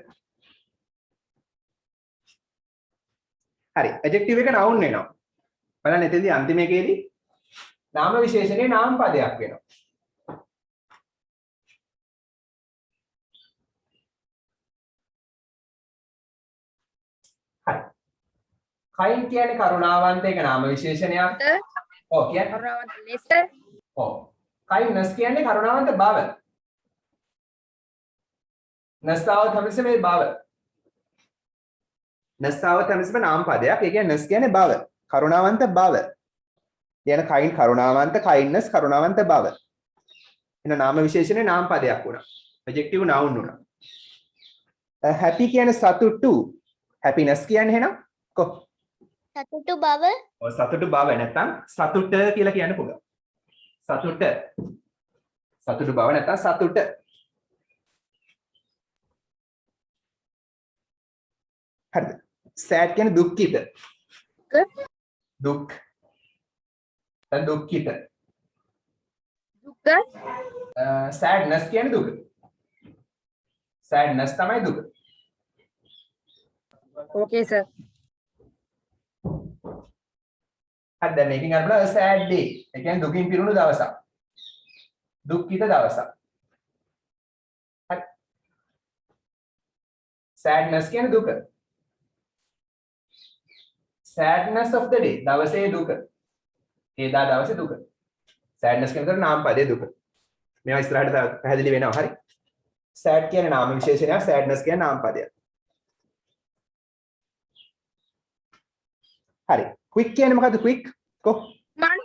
[SPEAKER 1] හරි. adjective එක noun වෙනවා. බලන්න එතෙන්දී අන්තිම එකේදී නාම විශේෂණේ නාම පදයක් වෙනවා. හරි. kind කියන්නේ කරුණාවන්ත එක නාම විශේෂණයක්. ඔව් කියන්නේ
[SPEAKER 4] කරුණාවන්ත ලෙස.
[SPEAKER 1] ඔව්. kindness කියන්නේ කරුණාවන්ත බව. නස්තාව තමයි මේ බව. නස්තාව තමයි නාම පදයක්. ඒ කියන්නේ නස් කියන්නේ බව. කරුණාවන්ත බව. කියන kind කරුණාවන්ත kindness කරුණාවන්ත බව. එන නාම විශේෂණේ නාම පදයක් වුණා. adjective noun වුණා. happy කියන්නේ සතුටු. happiness කියන්නේ එහෙනම් කො
[SPEAKER 2] සතුටු බව.
[SPEAKER 1] ඔය සතුටු බව නැත්නම් සතුට කියලා කියන්න පුළුවන්. සතුට. සතුටු බව නැත්නම් සතුට. හරිද? sad කියන්නේ දුක්ඛිත. දුක්. දැන් දුක්ඛිත.
[SPEAKER 4] දුක.
[SPEAKER 1] sadness කියන්නේ දුක. sadness තමයි දුක.
[SPEAKER 4] Okay sir.
[SPEAKER 1] හරි දැන් මේකෙන් අරගෙන a sad day. ඒ කියන්නේ දුකින් පිරුණු දවසක්. දුක්ඛිත දවසක්. හරි. sadness කියන්නේ දුක. sadness of the day. දවසේ දුක. ඒදා දවසේ දුක. sadness කියන්නේ නාම පදයේ දුක. මේවා ඉස්සරහට පැහැදිලි වෙනවා. හරි. sad කියන්නේ නාම විශේෂණයක්. sadness කියන්නේ නාම පදයක්. හරි. quick කියන්නේ මොකද්ද quick? කො
[SPEAKER 4] Man.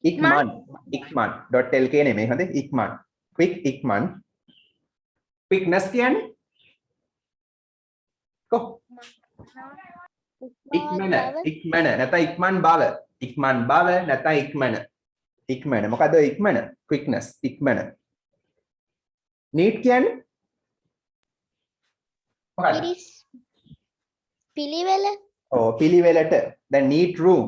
[SPEAKER 1] ඉක්මන්. ඉක්මන්. .lk නෙමෙයි හොඳේ. ඉක්මන්. quick ඉක්මන්. quickness කියන්නේ කො ඉක්මන. ඉක්මන නැත්නම් ඉක්මන් බව. ඉක්මන් බව නැත්නම් ඉක්මන. ඉක්මන. මොකද්ද ඉක්මන? quickness. ඉක්මන. neat කියන්නේ මොකද්ද?
[SPEAKER 2] පිළිවෙල.
[SPEAKER 1] ඔව් පිළිවෙලට. දැන් neat room.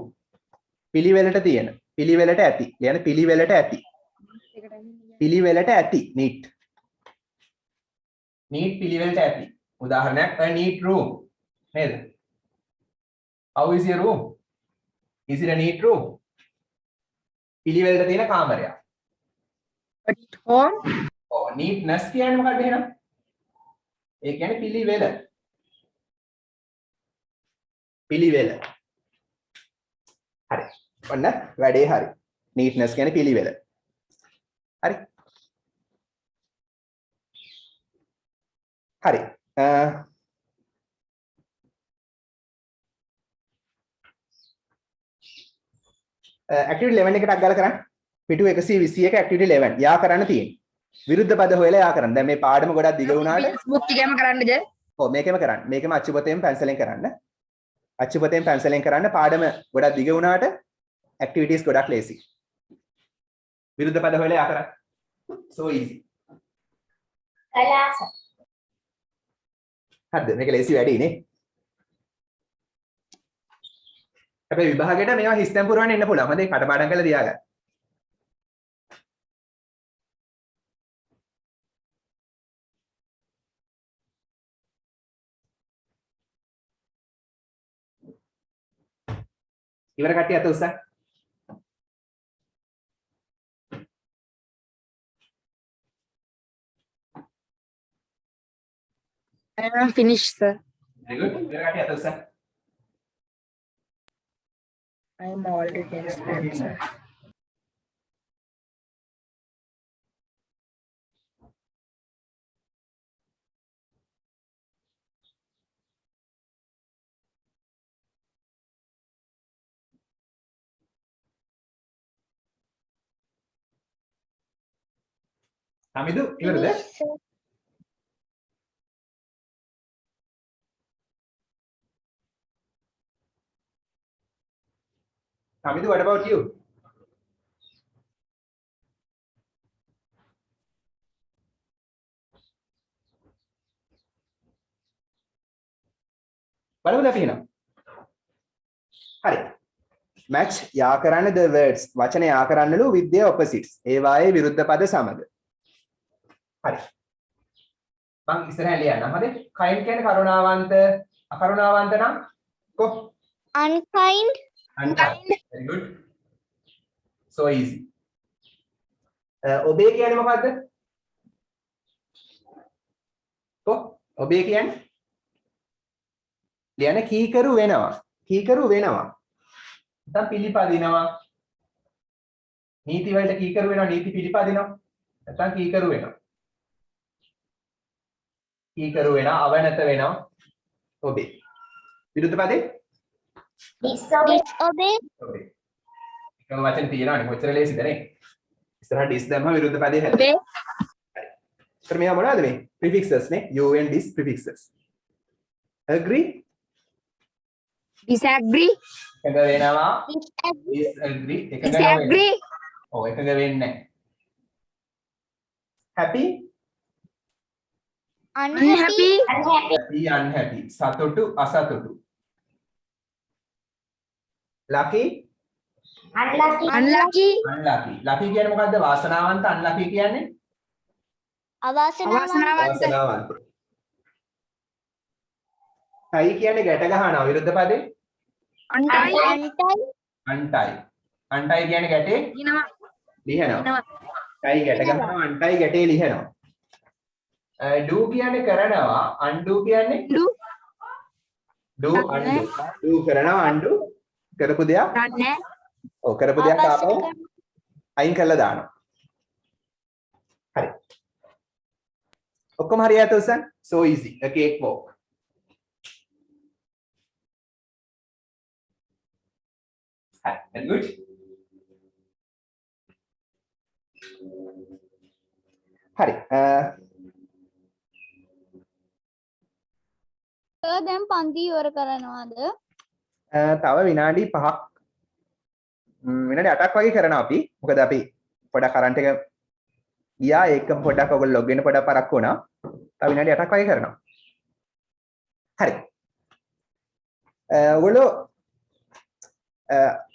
[SPEAKER 1] පිළිවෙලට තියෙන. පිළිවෙලට ඇති. කියන්නේ පිළිවෙලට ඇති. පිළිවෙලට ඇති neat. neat පිළිවෙලට ඇති. උදාහරණයක් a neat room. නේද? How is your room? Is it a neat room? පිළිවෙලට තියෙන කාමරයක්.
[SPEAKER 4] At home.
[SPEAKER 1] ඔව් neatness කියන්නේ මොකක්ද එහෙනම්? ඒ කියන්නේ පිළිවෙල. පිළිවෙල. හරි. ඔන්න වැඩේ හරි. neatness කියන්නේ පිළිවෙල. හරි. හරි. activity 11 එකට අග්ගල කරන්න. පිටු 121 activity 11. යා කරන්න තියෙන්නේ. විරුද්ධ පද හොයලා යා කරන්න. දැන් මේ පාඩම ගොඩක් දිග වුණාට
[SPEAKER 4] book එකම කරන්නද?
[SPEAKER 1] ඔව් මේකෙම කරන්න. මේකෙම අච්චුපතෙන් පැන්සලෙන් කරන්න. අච්චුපතෙන් පැන්සලෙන් කරන්න පාඩම ගොඩක් දිග වුණාට activities ගොඩක් ලේසි. විරුද්ධ පද හොයලා යා කරන්න. so easy.
[SPEAKER 2] කලාස.
[SPEAKER 1] හරිද? මේක ලේසි වැඩි නේ. හැබැයි විභාගයට මේවා හිස්තැන් පුරවන්න එන්න පුළුවන්. හොඳේ කටපාඩම් කරලා තියාගන්න. ඉවර කට්ටිය අත උස්සන්න.
[SPEAKER 4] I am finished sir.
[SPEAKER 1] very good. ඉවර කට්ටිය අත උස්සන්න.
[SPEAKER 4] I am already done sir.
[SPEAKER 1] හමිදු ඉවරද? Hamidu, what about you? බලමුද අපි එහෙනම්? හරි. match යා කරන්න the words වචන යා කරන්නලු with their opposites. ඒවායේ විරුද්ධ පද සමග. හරි. මම ඉස්සරහ ලියන්නම්. හරි. kind කියන්නේ කරුණාවන්ත, අකරුණාවන්ත නම් කො
[SPEAKER 2] unkind,
[SPEAKER 1] unkind. Very good. So easy. ඔබේ කියන්නේ මොකද්ද? කො ඔබේ කියන්නේ ලියන්න කීකරු වෙනවා. කීකරු වෙනවා. නැත්නම් පිළිපදිනවා. නීති වලට කීකරු වෙනවා, නීති පිළිපදිනවා. නැත්නම් කීකරු වෙනවා. කීකරු වෙනවා, අවනත වෙනවා. ඔබේ. විරුද්ධ පදේ?
[SPEAKER 2] disobey,
[SPEAKER 1] ඔබේ. එකම වචන තියෙනවානේ. කොච්චර ලේසිද නේ? ඉස්සරහ dis දැම්ම විරුද්ධ පදේ හැදෙනවා.
[SPEAKER 4] obey,
[SPEAKER 1] ඒතර මේවා මොනවද මේ? prefixes නේ. you and dis prefixes. agree?
[SPEAKER 4] disagree,
[SPEAKER 1] එකඟ වෙනවා.
[SPEAKER 2] disagree,
[SPEAKER 1] disagree. එකඟ වෙනවා.
[SPEAKER 4] disagree,
[SPEAKER 1] ඔව් එකඟ වෙන්නේ නැහැ. happy?
[SPEAKER 2] unhappy,
[SPEAKER 1] happy unhappy. සතුටු අසතුටු. lucky?
[SPEAKER 2] unlucky,
[SPEAKER 4] unlucky,
[SPEAKER 1] unlucky. lucky කියන්නේ මොකද්ද? වාසනාවන්ත. unlucky කියන්නේ
[SPEAKER 2] අවාසනාවන්ත,
[SPEAKER 1] වාසනාවන්ත. tie කියන්නේ ගැට ගන්නවා විරුද්ධ පදේ.
[SPEAKER 4] untie,
[SPEAKER 2] untie,
[SPEAKER 1] untie. untie කියන්නේ ගැටේ
[SPEAKER 4] දිනවා,
[SPEAKER 1] ලිහනවා. tie ගැට ගන්නවා, untie ගැටේ ලිහනවා. do කියන්නේ කරනවා, undo කියන්නේ
[SPEAKER 4] do,
[SPEAKER 1] do undo. do කරනවා, undo කරපු දෙයක්
[SPEAKER 4] රන්නේ,
[SPEAKER 1] ඔව් කරපු දෙයක් ආපහු අයින් කරලා දානවා. හරි. ඔක්කොම හරියට උසන්. so easy. a cake walk. Very good. හරි.
[SPEAKER 5] සර් දැන් පන්ති ඉවර කරනවාද?
[SPEAKER 1] තව විනාඩි 5ක් විනාඩි 8ක් වගේ කරනවා අපි. මොකද අපි පොඩක් කරන්ට් එක ගියා. ඒකම පොඩක් ඔයගොල්ලෝ ලොග් වෙන්න පොඩක් පරක්කු වුණා. තව විනාඩි 8ක් වගේ කරනවා. හරි. ඔයගොල්ලෝ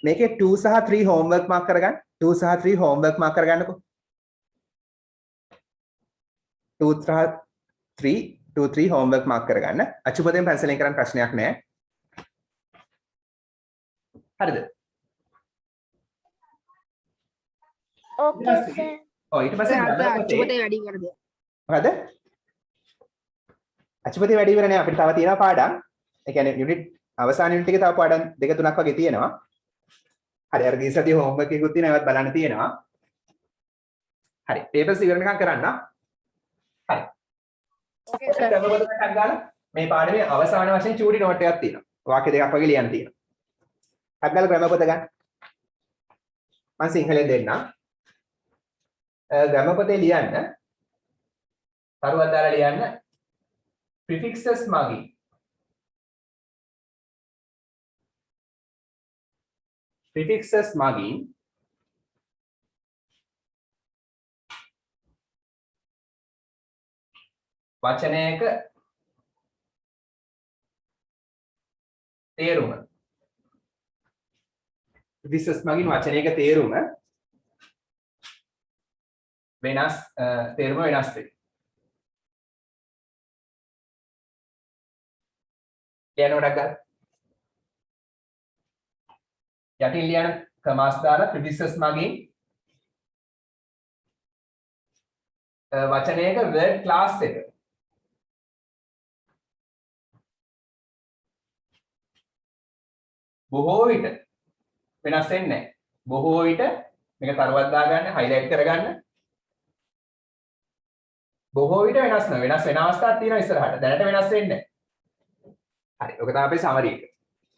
[SPEAKER 1] මේකේ 2 සහ 3 homework mark කරගන්න. 2 සහ 3 homework mark කරගන්නකෝ. 2 සහ 3 homework mark කරගන්න. අචුපතෙන් පැන්සලෙන් කරන්න ප්‍රශ්නයක් නැහැ. හරිද?
[SPEAKER 2] okay sir,
[SPEAKER 1] ඔව් ඊට පස්සේ
[SPEAKER 4] අච්චුපතේ වැඩි කරද,
[SPEAKER 1] මොකද? අචුපතේ වැඩි ඉවර නෑ. අපිට තව තියෙනවා පාඩම්. ඒ කියන්නේ යුනිට් අවසාන යුනිට් එකේ තව පාඩම් 2-3ක් වගේ තියෙනවා. හරි අර ගිය සතියේ homework එකකුත් තියෙනවා. ඒවත් බලන්න තියෙනවා. හරි. papers ඉවර වෙනකන් කරන්න. හරි.
[SPEAKER 4] okay sir,
[SPEAKER 1] ක්‍රමබද්ධ එකක් ගාලා මේ පාඩමේ අවසාන වශයෙන් චූටි නෝට් එකක් තියෙනවා. වාක්‍ය දෙකක් වගේ ලියන්න තියෙනවා. එකක් ගාලා ක්‍රමබද්ධ ගන්න. මම සිංහලෙන් දෙන්නම්. ග්‍රැමර් ලියන්න. කරුවක් දාලා ලියන්න. prefixes මගින් prefixes මගින් වචනයක තේරුම prefixes මගින් වචනයක තේරුම වෙනස් තේරුම වෙනස් වෙයි. ලියන්න උඩක් ගන්න. යටින් ලියන කමාස් දාලා prefixes මගින් වචනයක word class එක බොහෝ විට වෙනස් වෙන්නේ නැහැ. බොහෝ විට මේක තරුවක් දාගන්න, highlight කරගන්න. බොහෝ විට වෙනස් වෙනවා. වෙනස් වෙන අවස්ථාවක් තියෙනවා ඉස්සරහට. දැනට වෙනස් වෙන්නේ නැහැ. හරි. ඔක තමයි අපේ summary එක.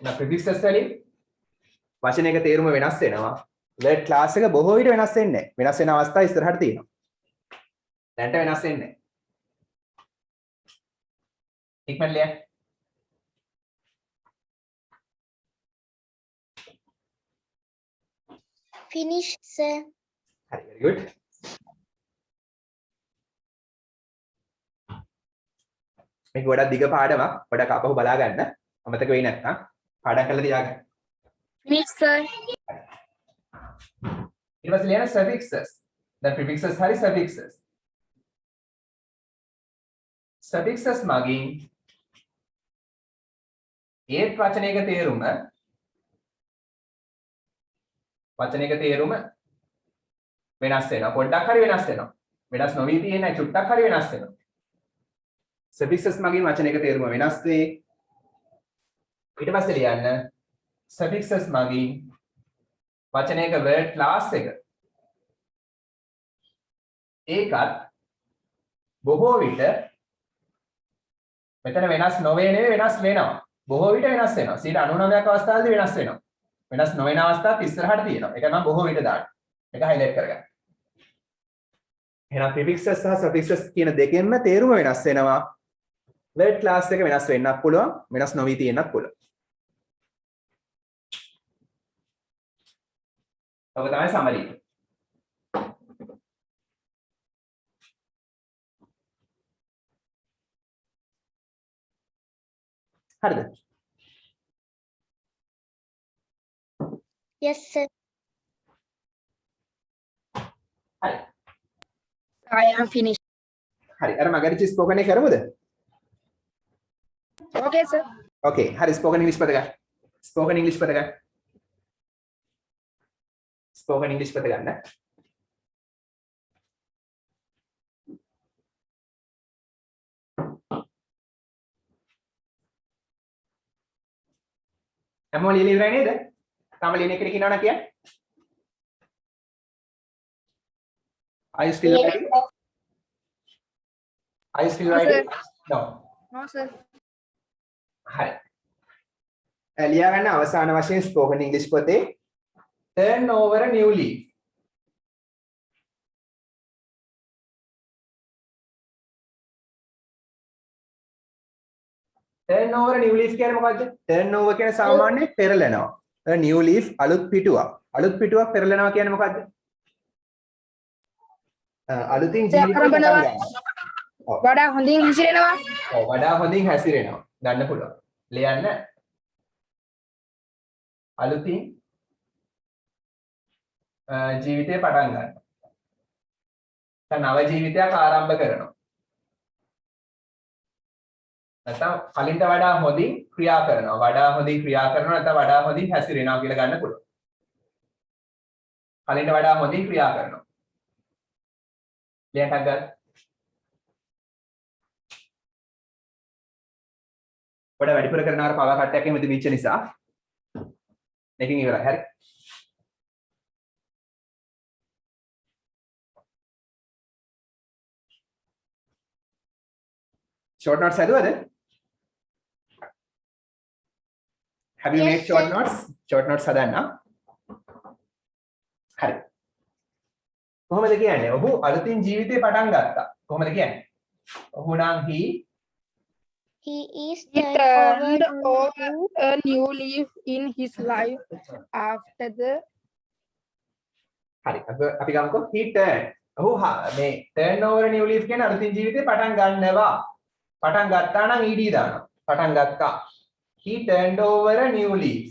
[SPEAKER 1] එහෙනම් prefixes වලින් වචනයක තේරුම වෙනස් වෙනවා. word class එක බොහෝ විට වෙනස් වෙන්නේ නැහැ. වෙනස් වෙන අවස්ථා ඉස්සරහට තියෙනවා. දැනට වෙනස් වෙන්නේ නැහැ. ඉක්මනට ලියන්න.
[SPEAKER 2] finish sir,
[SPEAKER 1] හරි. very good. මේක ගොඩක් දිග පාඩමක්. පොඩක් අපහු බලා ගන්න. අමතක වෙයි නැත්නම් පාඩම් කරලා තියාගන්න.
[SPEAKER 4] Finish, sir.
[SPEAKER 1] ඊට පස්සේ ලියන්න suffixes. දැන් prefixes හරි suffixes. suffixes මගින් ඒත් වචනයක තේරුම වෙනස් වෙනවා. පොඩ්ඩක් හරි වෙනස් වෙනවා. වෙනස් නොවී තියෙන චුට්ටක් හරි වෙනස් වෙනවා. suffixes මගින් වචනයක තේරුම වෙනස් වේ. ඊට පස්සේ ලියන්න suffixes මගින් වචනයක word class එක ඒකත් බොහෝ විට මෙතන වෙනස් නොවේ නෙවෙයි වෙනස් වෙනවා. බොහෝ විට වෙනස් වෙනවා. 99ක් අවස්ථාවලදී වෙනස් වෙනවා. වෙනස් නොවන අවස්ථාත් ඉස්සරහට තියෙනවා. ඒක නම් බොහෝ විට දාන්න. ඒක highlight කරගන්න. එහෙනම් prefixes සහ suffixes කියන දෙකෙන්ම තේරුම වෙනස් වෙනවා. word class එක වෙනස් වෙන්නත් පුළුවන්, වෙනස් නොවි තියෙන්නත් පුළුවන්. ඔබ තමයි summary. හරිද?
[SPEAKER 2] Yes, sir.
[SPEAKER 1] හරි.
[SPEAKER 4] I am finished.
[SPEAKER 1] හරි. අර මගරිචි ස්පෝකන් එක කරමුද?
[SPEAKER 4] Okay, sir.
[SPEAKER 1] Okay. හරි ස්පෝකන් ඉංග්‍රීසි පද ගන්න. ස්පෝකන් ඉංග්‍රීසි පද ගන්න. ස්පෝකන් ඉංග්‍රීසි පද ගන්න. හැමෝම ලියලා ඉවරයි නේද? තාම ලියන එකට කියනවා නම් කියන්න. Are you still writing? Are you still writing? No.
[SPEAKER 4] No, sir.
[SPEAKER 1] හරි. ලියා ගන්න අවසාන වශයෙන් ස්පෝකන් ඉංග්‍රීසි පොතේ turn over a new leaf. turn over a new leaf කියන්නේ මොකද්ද? turn over කියන්නේ සාමාන්‍යයෙන් පෙරලනවා. a new leaf අලුත් පිටුවක්. අලුත් පිටුවක් පෙරලනවා කියන්නේ මොකද්ද? අලුතින් ජීවිතය පටන් ගන්නවා.
[SPEAKER 4] වඩා හොඳින් හැසිරෙනවා.
[SPEAKER 1] ඔව් වඩා හොඳින් හැසිරෙනවා. ගන්න පුළුවන්. ලියන්න අලුතින් ජීවිතය පටන් ගන්නවා. නව ජීවිතයක් ආරම්භ කරනවා. නැත්නම් කලින්ට වඩා හොඳින් ක්‍රියා කරනවා. වඩා හොඳින් ක්‍රියා කරනවා නැත්නම් වඩා හොඳින් හැසිරෙනවා කියලා ගන්න පුළුවන්. කලින්ට වඩා හොඳින් ක්‍රියා කරනවා. ලියන්නක් ගන්න. වඩා වැඩිපුර කරනවාර පවා කට්ටයක් එහෙම තිබිච්ච නිසා මේකෙන් ඉවරයි. හරි. short notes හදුවද? Have you
[SPEAKER 2] Yes,
[SPEAKER 1] made short
[SPEAKER 2] sir.
[SPEAKER 1] notes? Short notes හදන්න. හරි. කොහොමද කියන්නේ? ඔහු අලුතින් ජීවිතේ පටන් ගත්තා. කොහොමද කියන්නේ? ඔහු නම්
[SPEAKER 2] He is
[SPEAKER 4] He
[SPEAKER 2] turned
[SPEAKER 4] turned over a new leaf in his life after the
[SPEAKER 1] හරි. අපි ගමුකෝ he turned. ඔහු මේ turn over a new leaf කියන්නේ අලුතින් ජීවිතේ පටන් ගන්නවා. පටන් ගත්තා නම් ed දානවා. පටන් ගත්තා. He turned over a new leaf.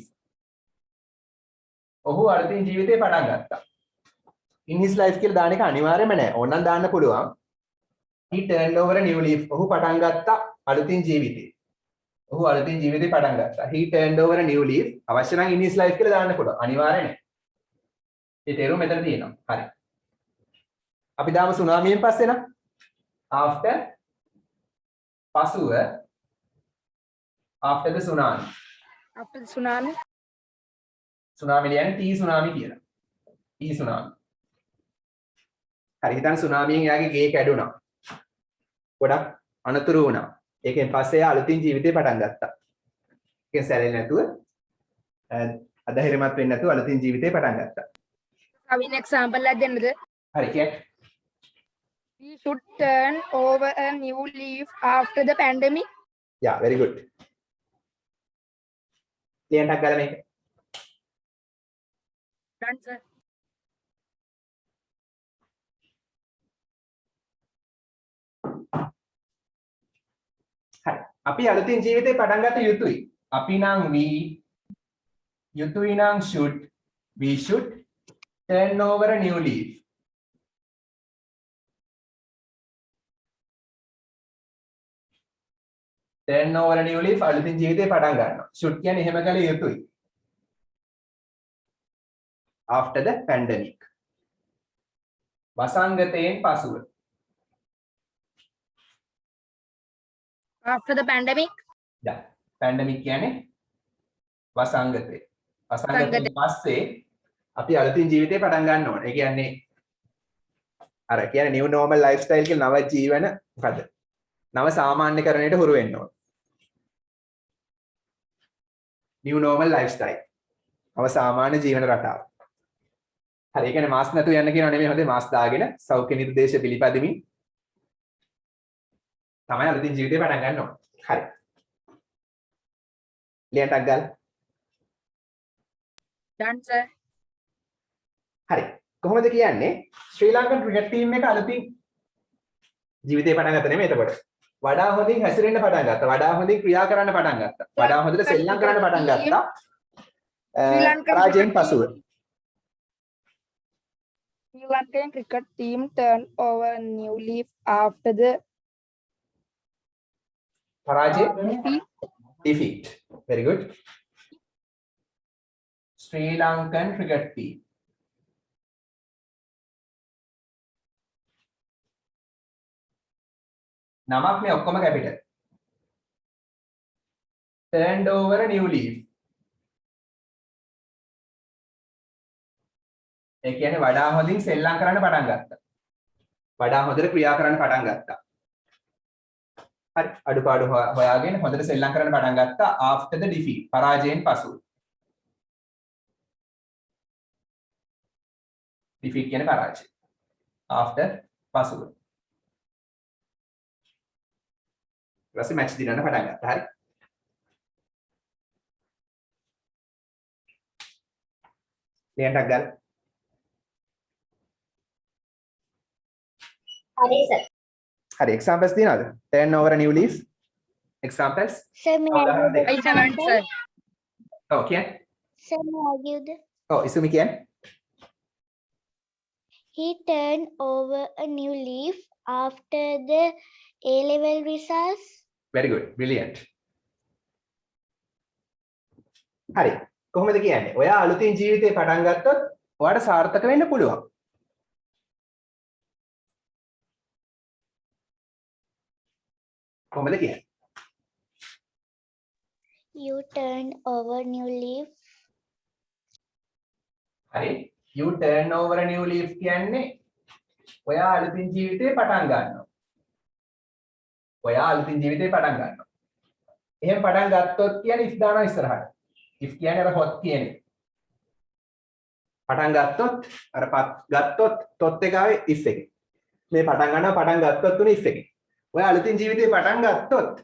[SPEAKER 1] ඔහු අලුතින් ජීවිතේ පටන් ගත්තා. In his life කියලා දාන එක අනිවාර්යම නෑ. ඕනනම් දාන්න පුළුවන්. He turned over a new leaf. ඔහු පටන් ගත්තා අලුතින් ජීවිතේ. ඔහු අලුතින් ජීවිතේ පටන් ගත්තා. He turned over a new leaf. අවශ්‍ය නම් in his life කියලා දාන්න පුළුවන්. අනිවාර්ය නෑ. ඒ තේරුම මෙතන තියෙනවා. හරි. අපි දාමු සුනාමියෙන් පස්සේ නම්. After පසුව after the tsunami.
[SPEAKER 4] after the tsunami.
[SPEAKER 1] tsunami කියන්නේ T tsunami කියලා. T tsunami. හරි හිතන්න tsunamiයෙන් එයාගේ ගේ කැඩුනා. ගොඩක් අනතුරු වුණා. ඒකෙන් පස්සේ එයා අලුතින් ජීවිතේ පටන් ගත්තා. ඒකෙන් සැලෙන්නේ නැතුව අධෛර්යමත් වෙන්නේ නැතුව අලුතින් ජීවිතේ පටන් ගත්තා.
[SPEAKER 4] An example like that.
[SPEAKER 1] හරි කියන්න.
[SPEAKER 4] We should turn over a new leaf after the pandemic.
[SPEAKER 1] Yeah, very good. ලියන්නක් ගාලා මේක.
[SPEAKER 4] Done, sir.
[SPEAKER 1] හරි. අපි අලුතින් ජීවිතේ පටන් ගත යුතුයි. අපි නම් we යුතුයි නම් should we should turn over a new leaf. turn over a new leaf අලුතින් ජීවිතේ පටන් ගන්නවා. should කියන්නේ එහෙම කළ යුතුයි. after the pandemic. වසංගතයෙන් පසුව.
[SPEAKER 4] After the pandemic.
[SPEAKER 1] yeah pandemic කියන්නේ වසංගතය. වසංගතයෙන් පස්සේ අපි අලුතින් ජීවිතේ පටන් ගන්න ඕනේ. ඒ කියන්නේ අර කියන්නේ new normal lifestyle කියලා නව ජීවන මොකද? නව සාමාන්‍යකරණයට හුරු වෙන්න ඕනේ. new normal lifestyle. නව සාමාන්‍ය ජීවන රටාව. හරි ඒ කියන්නේ මාස්ක් නැතුව යන්න කියනවා නෙමෙයි හොඳේ මාස්ක් දාගෙන සෞඛ්‍ය නිර්දේශ පිළිපදමින් තමයි අලුතින් ජීවිතේ පටන් ගන්න ඕනේ. හරි. ලියන්නක් ගාලා.
[SPEAKER 4] Done, sir.
[SPEAKER 1] හරි. කොහොමද කියන්නේ? ශ්‍රී ලංකන් ක්‍රිකට් ටීම් එක අලුතින් ජීවිතේ පටන් ගත්ත නෙමෙයි එතකොට. වඩා හොඳින් හැසිරෙන්න පටන් ගත්තා. වඩා හොඳින් ක්‍රියා කරන්න පටන් ගත්තා. වඩා හොඳට සෙල්ලම් කරන්න පටන් ගත්තා.
[SPEAKER 4] Sri Lankan
[SPEAKER 1] පරාජයෙන්
[SPEAKER 4] cricket
[SPEAKER 1] පසුව.
[SPEAKER 4] Sri Lankan cricket team turned over a new leaf after the
[SPEAKER 1] පරාජය
[SPEAKER 4] defeat.
[SPEAKER 1] defeat. Very good. Sri Lankan cricket team. නමක් මේ ඔක්කොම capital. turned over a new leaf. ඒ කියන්නේ වඩා හොඳින් සෙල්ලම් කරන්න පටන් ගත්තා. වඩා හොඳට ක්‍රියා කරන්න පටන් ගත්තා. හරි අඩුපාඩු හොයාගෙන හොඳට සෙල්ලම් කරන්න පටන් ගත්තා after the defeat පරාජයෙන් පසු. defeat කියන්නේ පරාජය. after පසුව. ඊට පස්සේ මැච් දිනන්න පටන් ගත්තා. හරි. ලියන්නක් ගන්න.
[SPEAKER 2] හරි සර්.
[SPEAKER 1] හරි examples දිනනද? turn over a new leaf. examples.
[SPEAKER 2] Sir may
[SPEAKER 4] I haven't, sir.
[SPEAKER 1] ඔව් කියන්න.
[SPEAKER 2] sir may I give the
[SPEAKER 1] ඔව් ඉසුමි කියන්න.
[SPEAKER 2] he turned over a new leaf after the A-level results.
[SPEAKER 1] very good brilliant. හරි කොහොමද කියන්නේ? ඔයා අලුතින් ජීවිතේ පටන් ගත්තොත් ඔයාට සාර්ථක වෙන්න පුළුවන්. කොහොමද කියන්නේ?
[SPEAKER 2] You turned over new leaf.
[SPEAKER 1] හරි you turn over a new leaf කියන්නේ ඔයා අලුතින් ජීවිතේ පටන් ගන්නවා. ඔයා අලුතින් ජීවිතේ පටන් ගන්නවා. එහෙම පටන් ගත්තොත් කියන්නේ if දානවා ඉස්සරහට. if කියන්නේ අර hot කියන්නේ. පටන් ගත්තොත් අර ගත්තොත් tot එක ආවේ if එකේ. මේ පටන් ගන්නවා පටන් ගත්තොත් උනේ if එකේ. ඔයා අලුතින් ජීවිතේ පටන් ගත්තොත්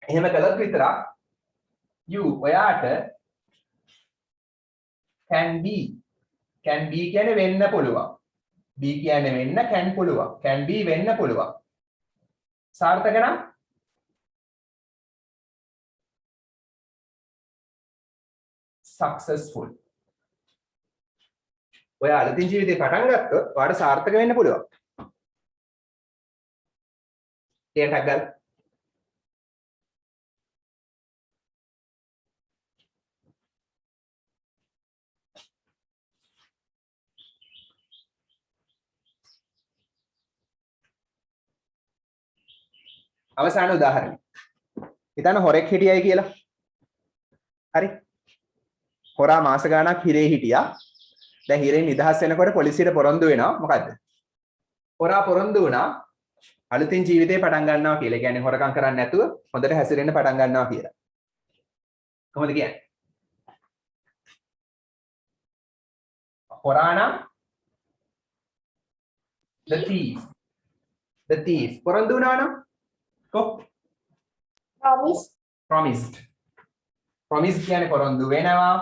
[SPEAKER 1] එහෙම කළොත් විතරක් you ඔයාට can be කියන්නේ වෙන්න පුළුවන්. be කියන්නේ වෙන්න can පුළුවන්. can be වෙන්න පුළුවන්. සාර්ථක නම් successful. ඔයා අලුතින් ජීවිතේ පටන් ගත්තොත් ඔයාට සාර්ථක වෙන්න පුළුවන්. ටිකක් ගන්න. අවසාන උදාහරණය. හිතන්න හොරෙක් හිටියයි කියලා. හරි. හොරා මාස ගාණක් හිරේ හිටියා. දැන් හිරෙන් නිදහස් වෙනකොට පොලිසියට පොරොන්දු වෙනවා. මොකද්ද? හොරා පොරොන්දු වුණා අලුතින් ජීවිතේ පටන් ගන්නවා කියලා. ඒ කියන්නේ හොරකම් කරන්නේ නැතුව හොඳට හැසිරෙන්න පටන් ගන්නවා කියලා. කොහොමද කියන්නේ? හොරා නම් the thief පොරොන්දු වුණා නම් promised කියන්නේ පොරොන්දු වෙනවා.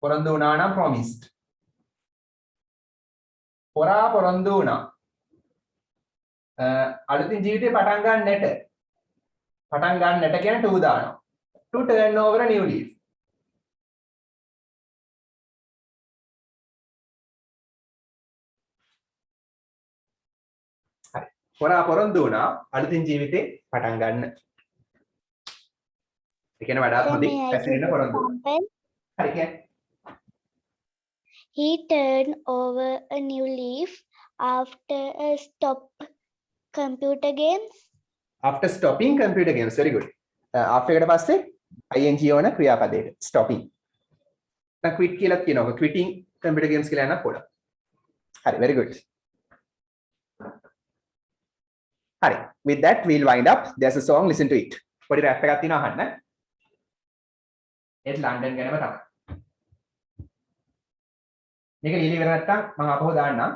[SPEAKER 1] පොරොන්දු වුණා නම් promised. හොරා පොරොන්දු වුණා. අලුතින් ජීවිතේ පටන් ගන්නට පටන් ගන්නට කියන to දානවා. To turn over a new leaf. හරි. පොරොන්දු වුණා අලුතින් ජීවිතේ පටන් ගන්න. ඒ කියන්නේ වඩාත් හොඳින් පැසිරෙන්න පොරොන්දු වෙනවා. හරි කියන්නේ.
[SPEAKER 2] He turned over a new leaf after a stop computer games.
[SPEAKER 1] After stopping computer games. Very good. After එකට පස්සේ ing ඕන ක්‍රියාපදයට stopping. දැන් quit කියලා කියනවා. quitting computer games කියලා යනක් පොඩ. හරි. very good. හරි. with that we'll wind up. There's a song, listen to it. පොඩි rap එකක් තියෙනවා අහන්න. ඒත් ලන්ඩන් ගැනම තමයි. මේක ලියලා ඉවර නැත්තම් මම අපහො දාන්නම්.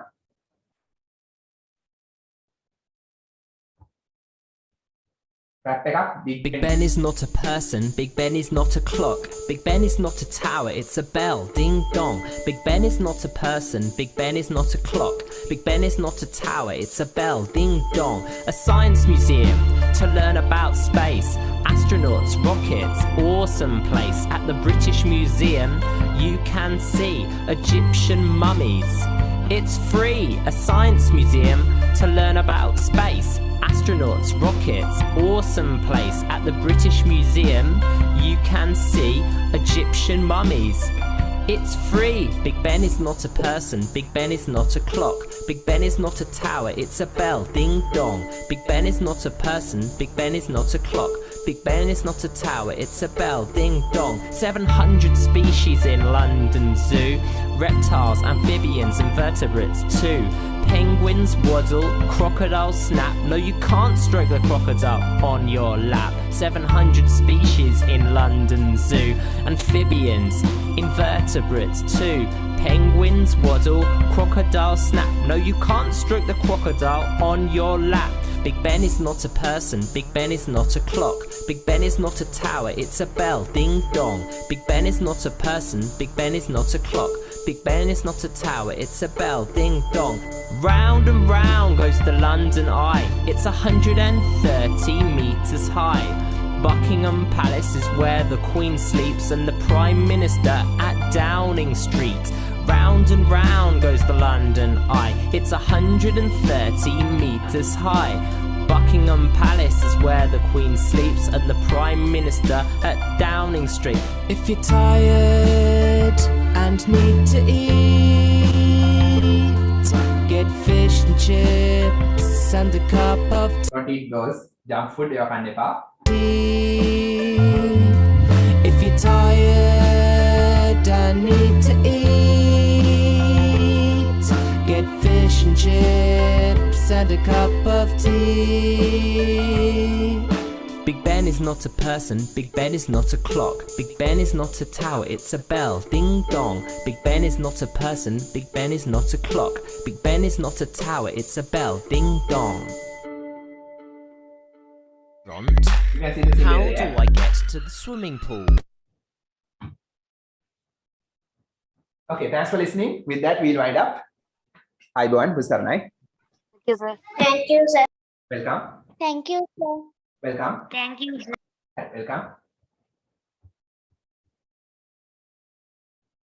[SPEAKER 8] Big Ben is not a person, Big Ben is not a clock, Big Ben is not a tower, it's a bell, ding dong. Big Ben is not a person, Big Ben is not a clock, Big Ben is not a tower, it's a bell, ding dong. A science museum to learn about space, astronauts, rockets, awesome place. At the British Museum you can see Egyptian mummies. It's free, a science museum to learn about space, astronauts, rockets, awesome place. At the British Museum you can see Egyptian mummies. It's free. Big Ben is not a person, Big Ben is not a clock, Big Ben is not a tower, it's a bell, ding dong. Big Ben is not a person, Big Ben is not a clock, Big Ben is not a tower, it's a bell, ding dong. 700 species in London Zoo, reptiles, amphibians, invertebrates too. Penguins waddle, crocodiles snap. No, you can't stroke the crocodile on your lap. 700 species in London Zoo. Amphibians, invertebrates too. Penguins waddle, crocodiles snap. No, you can't stroke the crocodile on your lap. Big Ben is not a person, Big Ben is not a clock, Big Ben is not a tower, it's a bell, ding dong. Big Ben is not a person, Big Ben is not a clock, Big Ben is not a tower, it's a bell, ding dong. Round and round goes the London Eye, it's 130 metres high. Buckingham Palace is where the Queen sleeps and the Prime Minister at Downing Street. Round and round goes the London Eye, it's 130 metres high. Buckingham Palace is where the Queen sleeps and the Prime Minister at Downing Street. If you're tired and need to eat, get fish and chips and a cup of
[SPEAKER 1] don't eat those junk food ඒවා කන්න එපා.
[SPEAKER 8] tea. If you're tired and need to eat, get fish and chips and a cup of tea. Big Ben is not a person, Big Ben is not a clock, Big Ben is not a tower, it's a bell, ding dong. Big Ben is not a person, Big Ben is not a clock, Big Ben is not a tower, it's a bell, ding dong.
[SPEAKER 1] You can see the
[SPEAKER 8] How
[SPEAKER 1] symbol
[SPEAKER 8] do
[SPEAKER 1] there.
[SPEAKER 8] I get to the swimming pool?
[SPEAKER 1] Okay, thanks for listening. With that we'll wind up. Ayubowan Husarnai.
[SPEAKER 4] Thank you, sir.
[SPEAKER 2] Thank you, sir.
[SPEAKER 1] Welcome.
[SPEAKER 2] Thank you, sir.
[SPEAKER 1] Welcome.
[SPEAKER 2] Thank you, sir.
[SPEAKER 1] Welcome.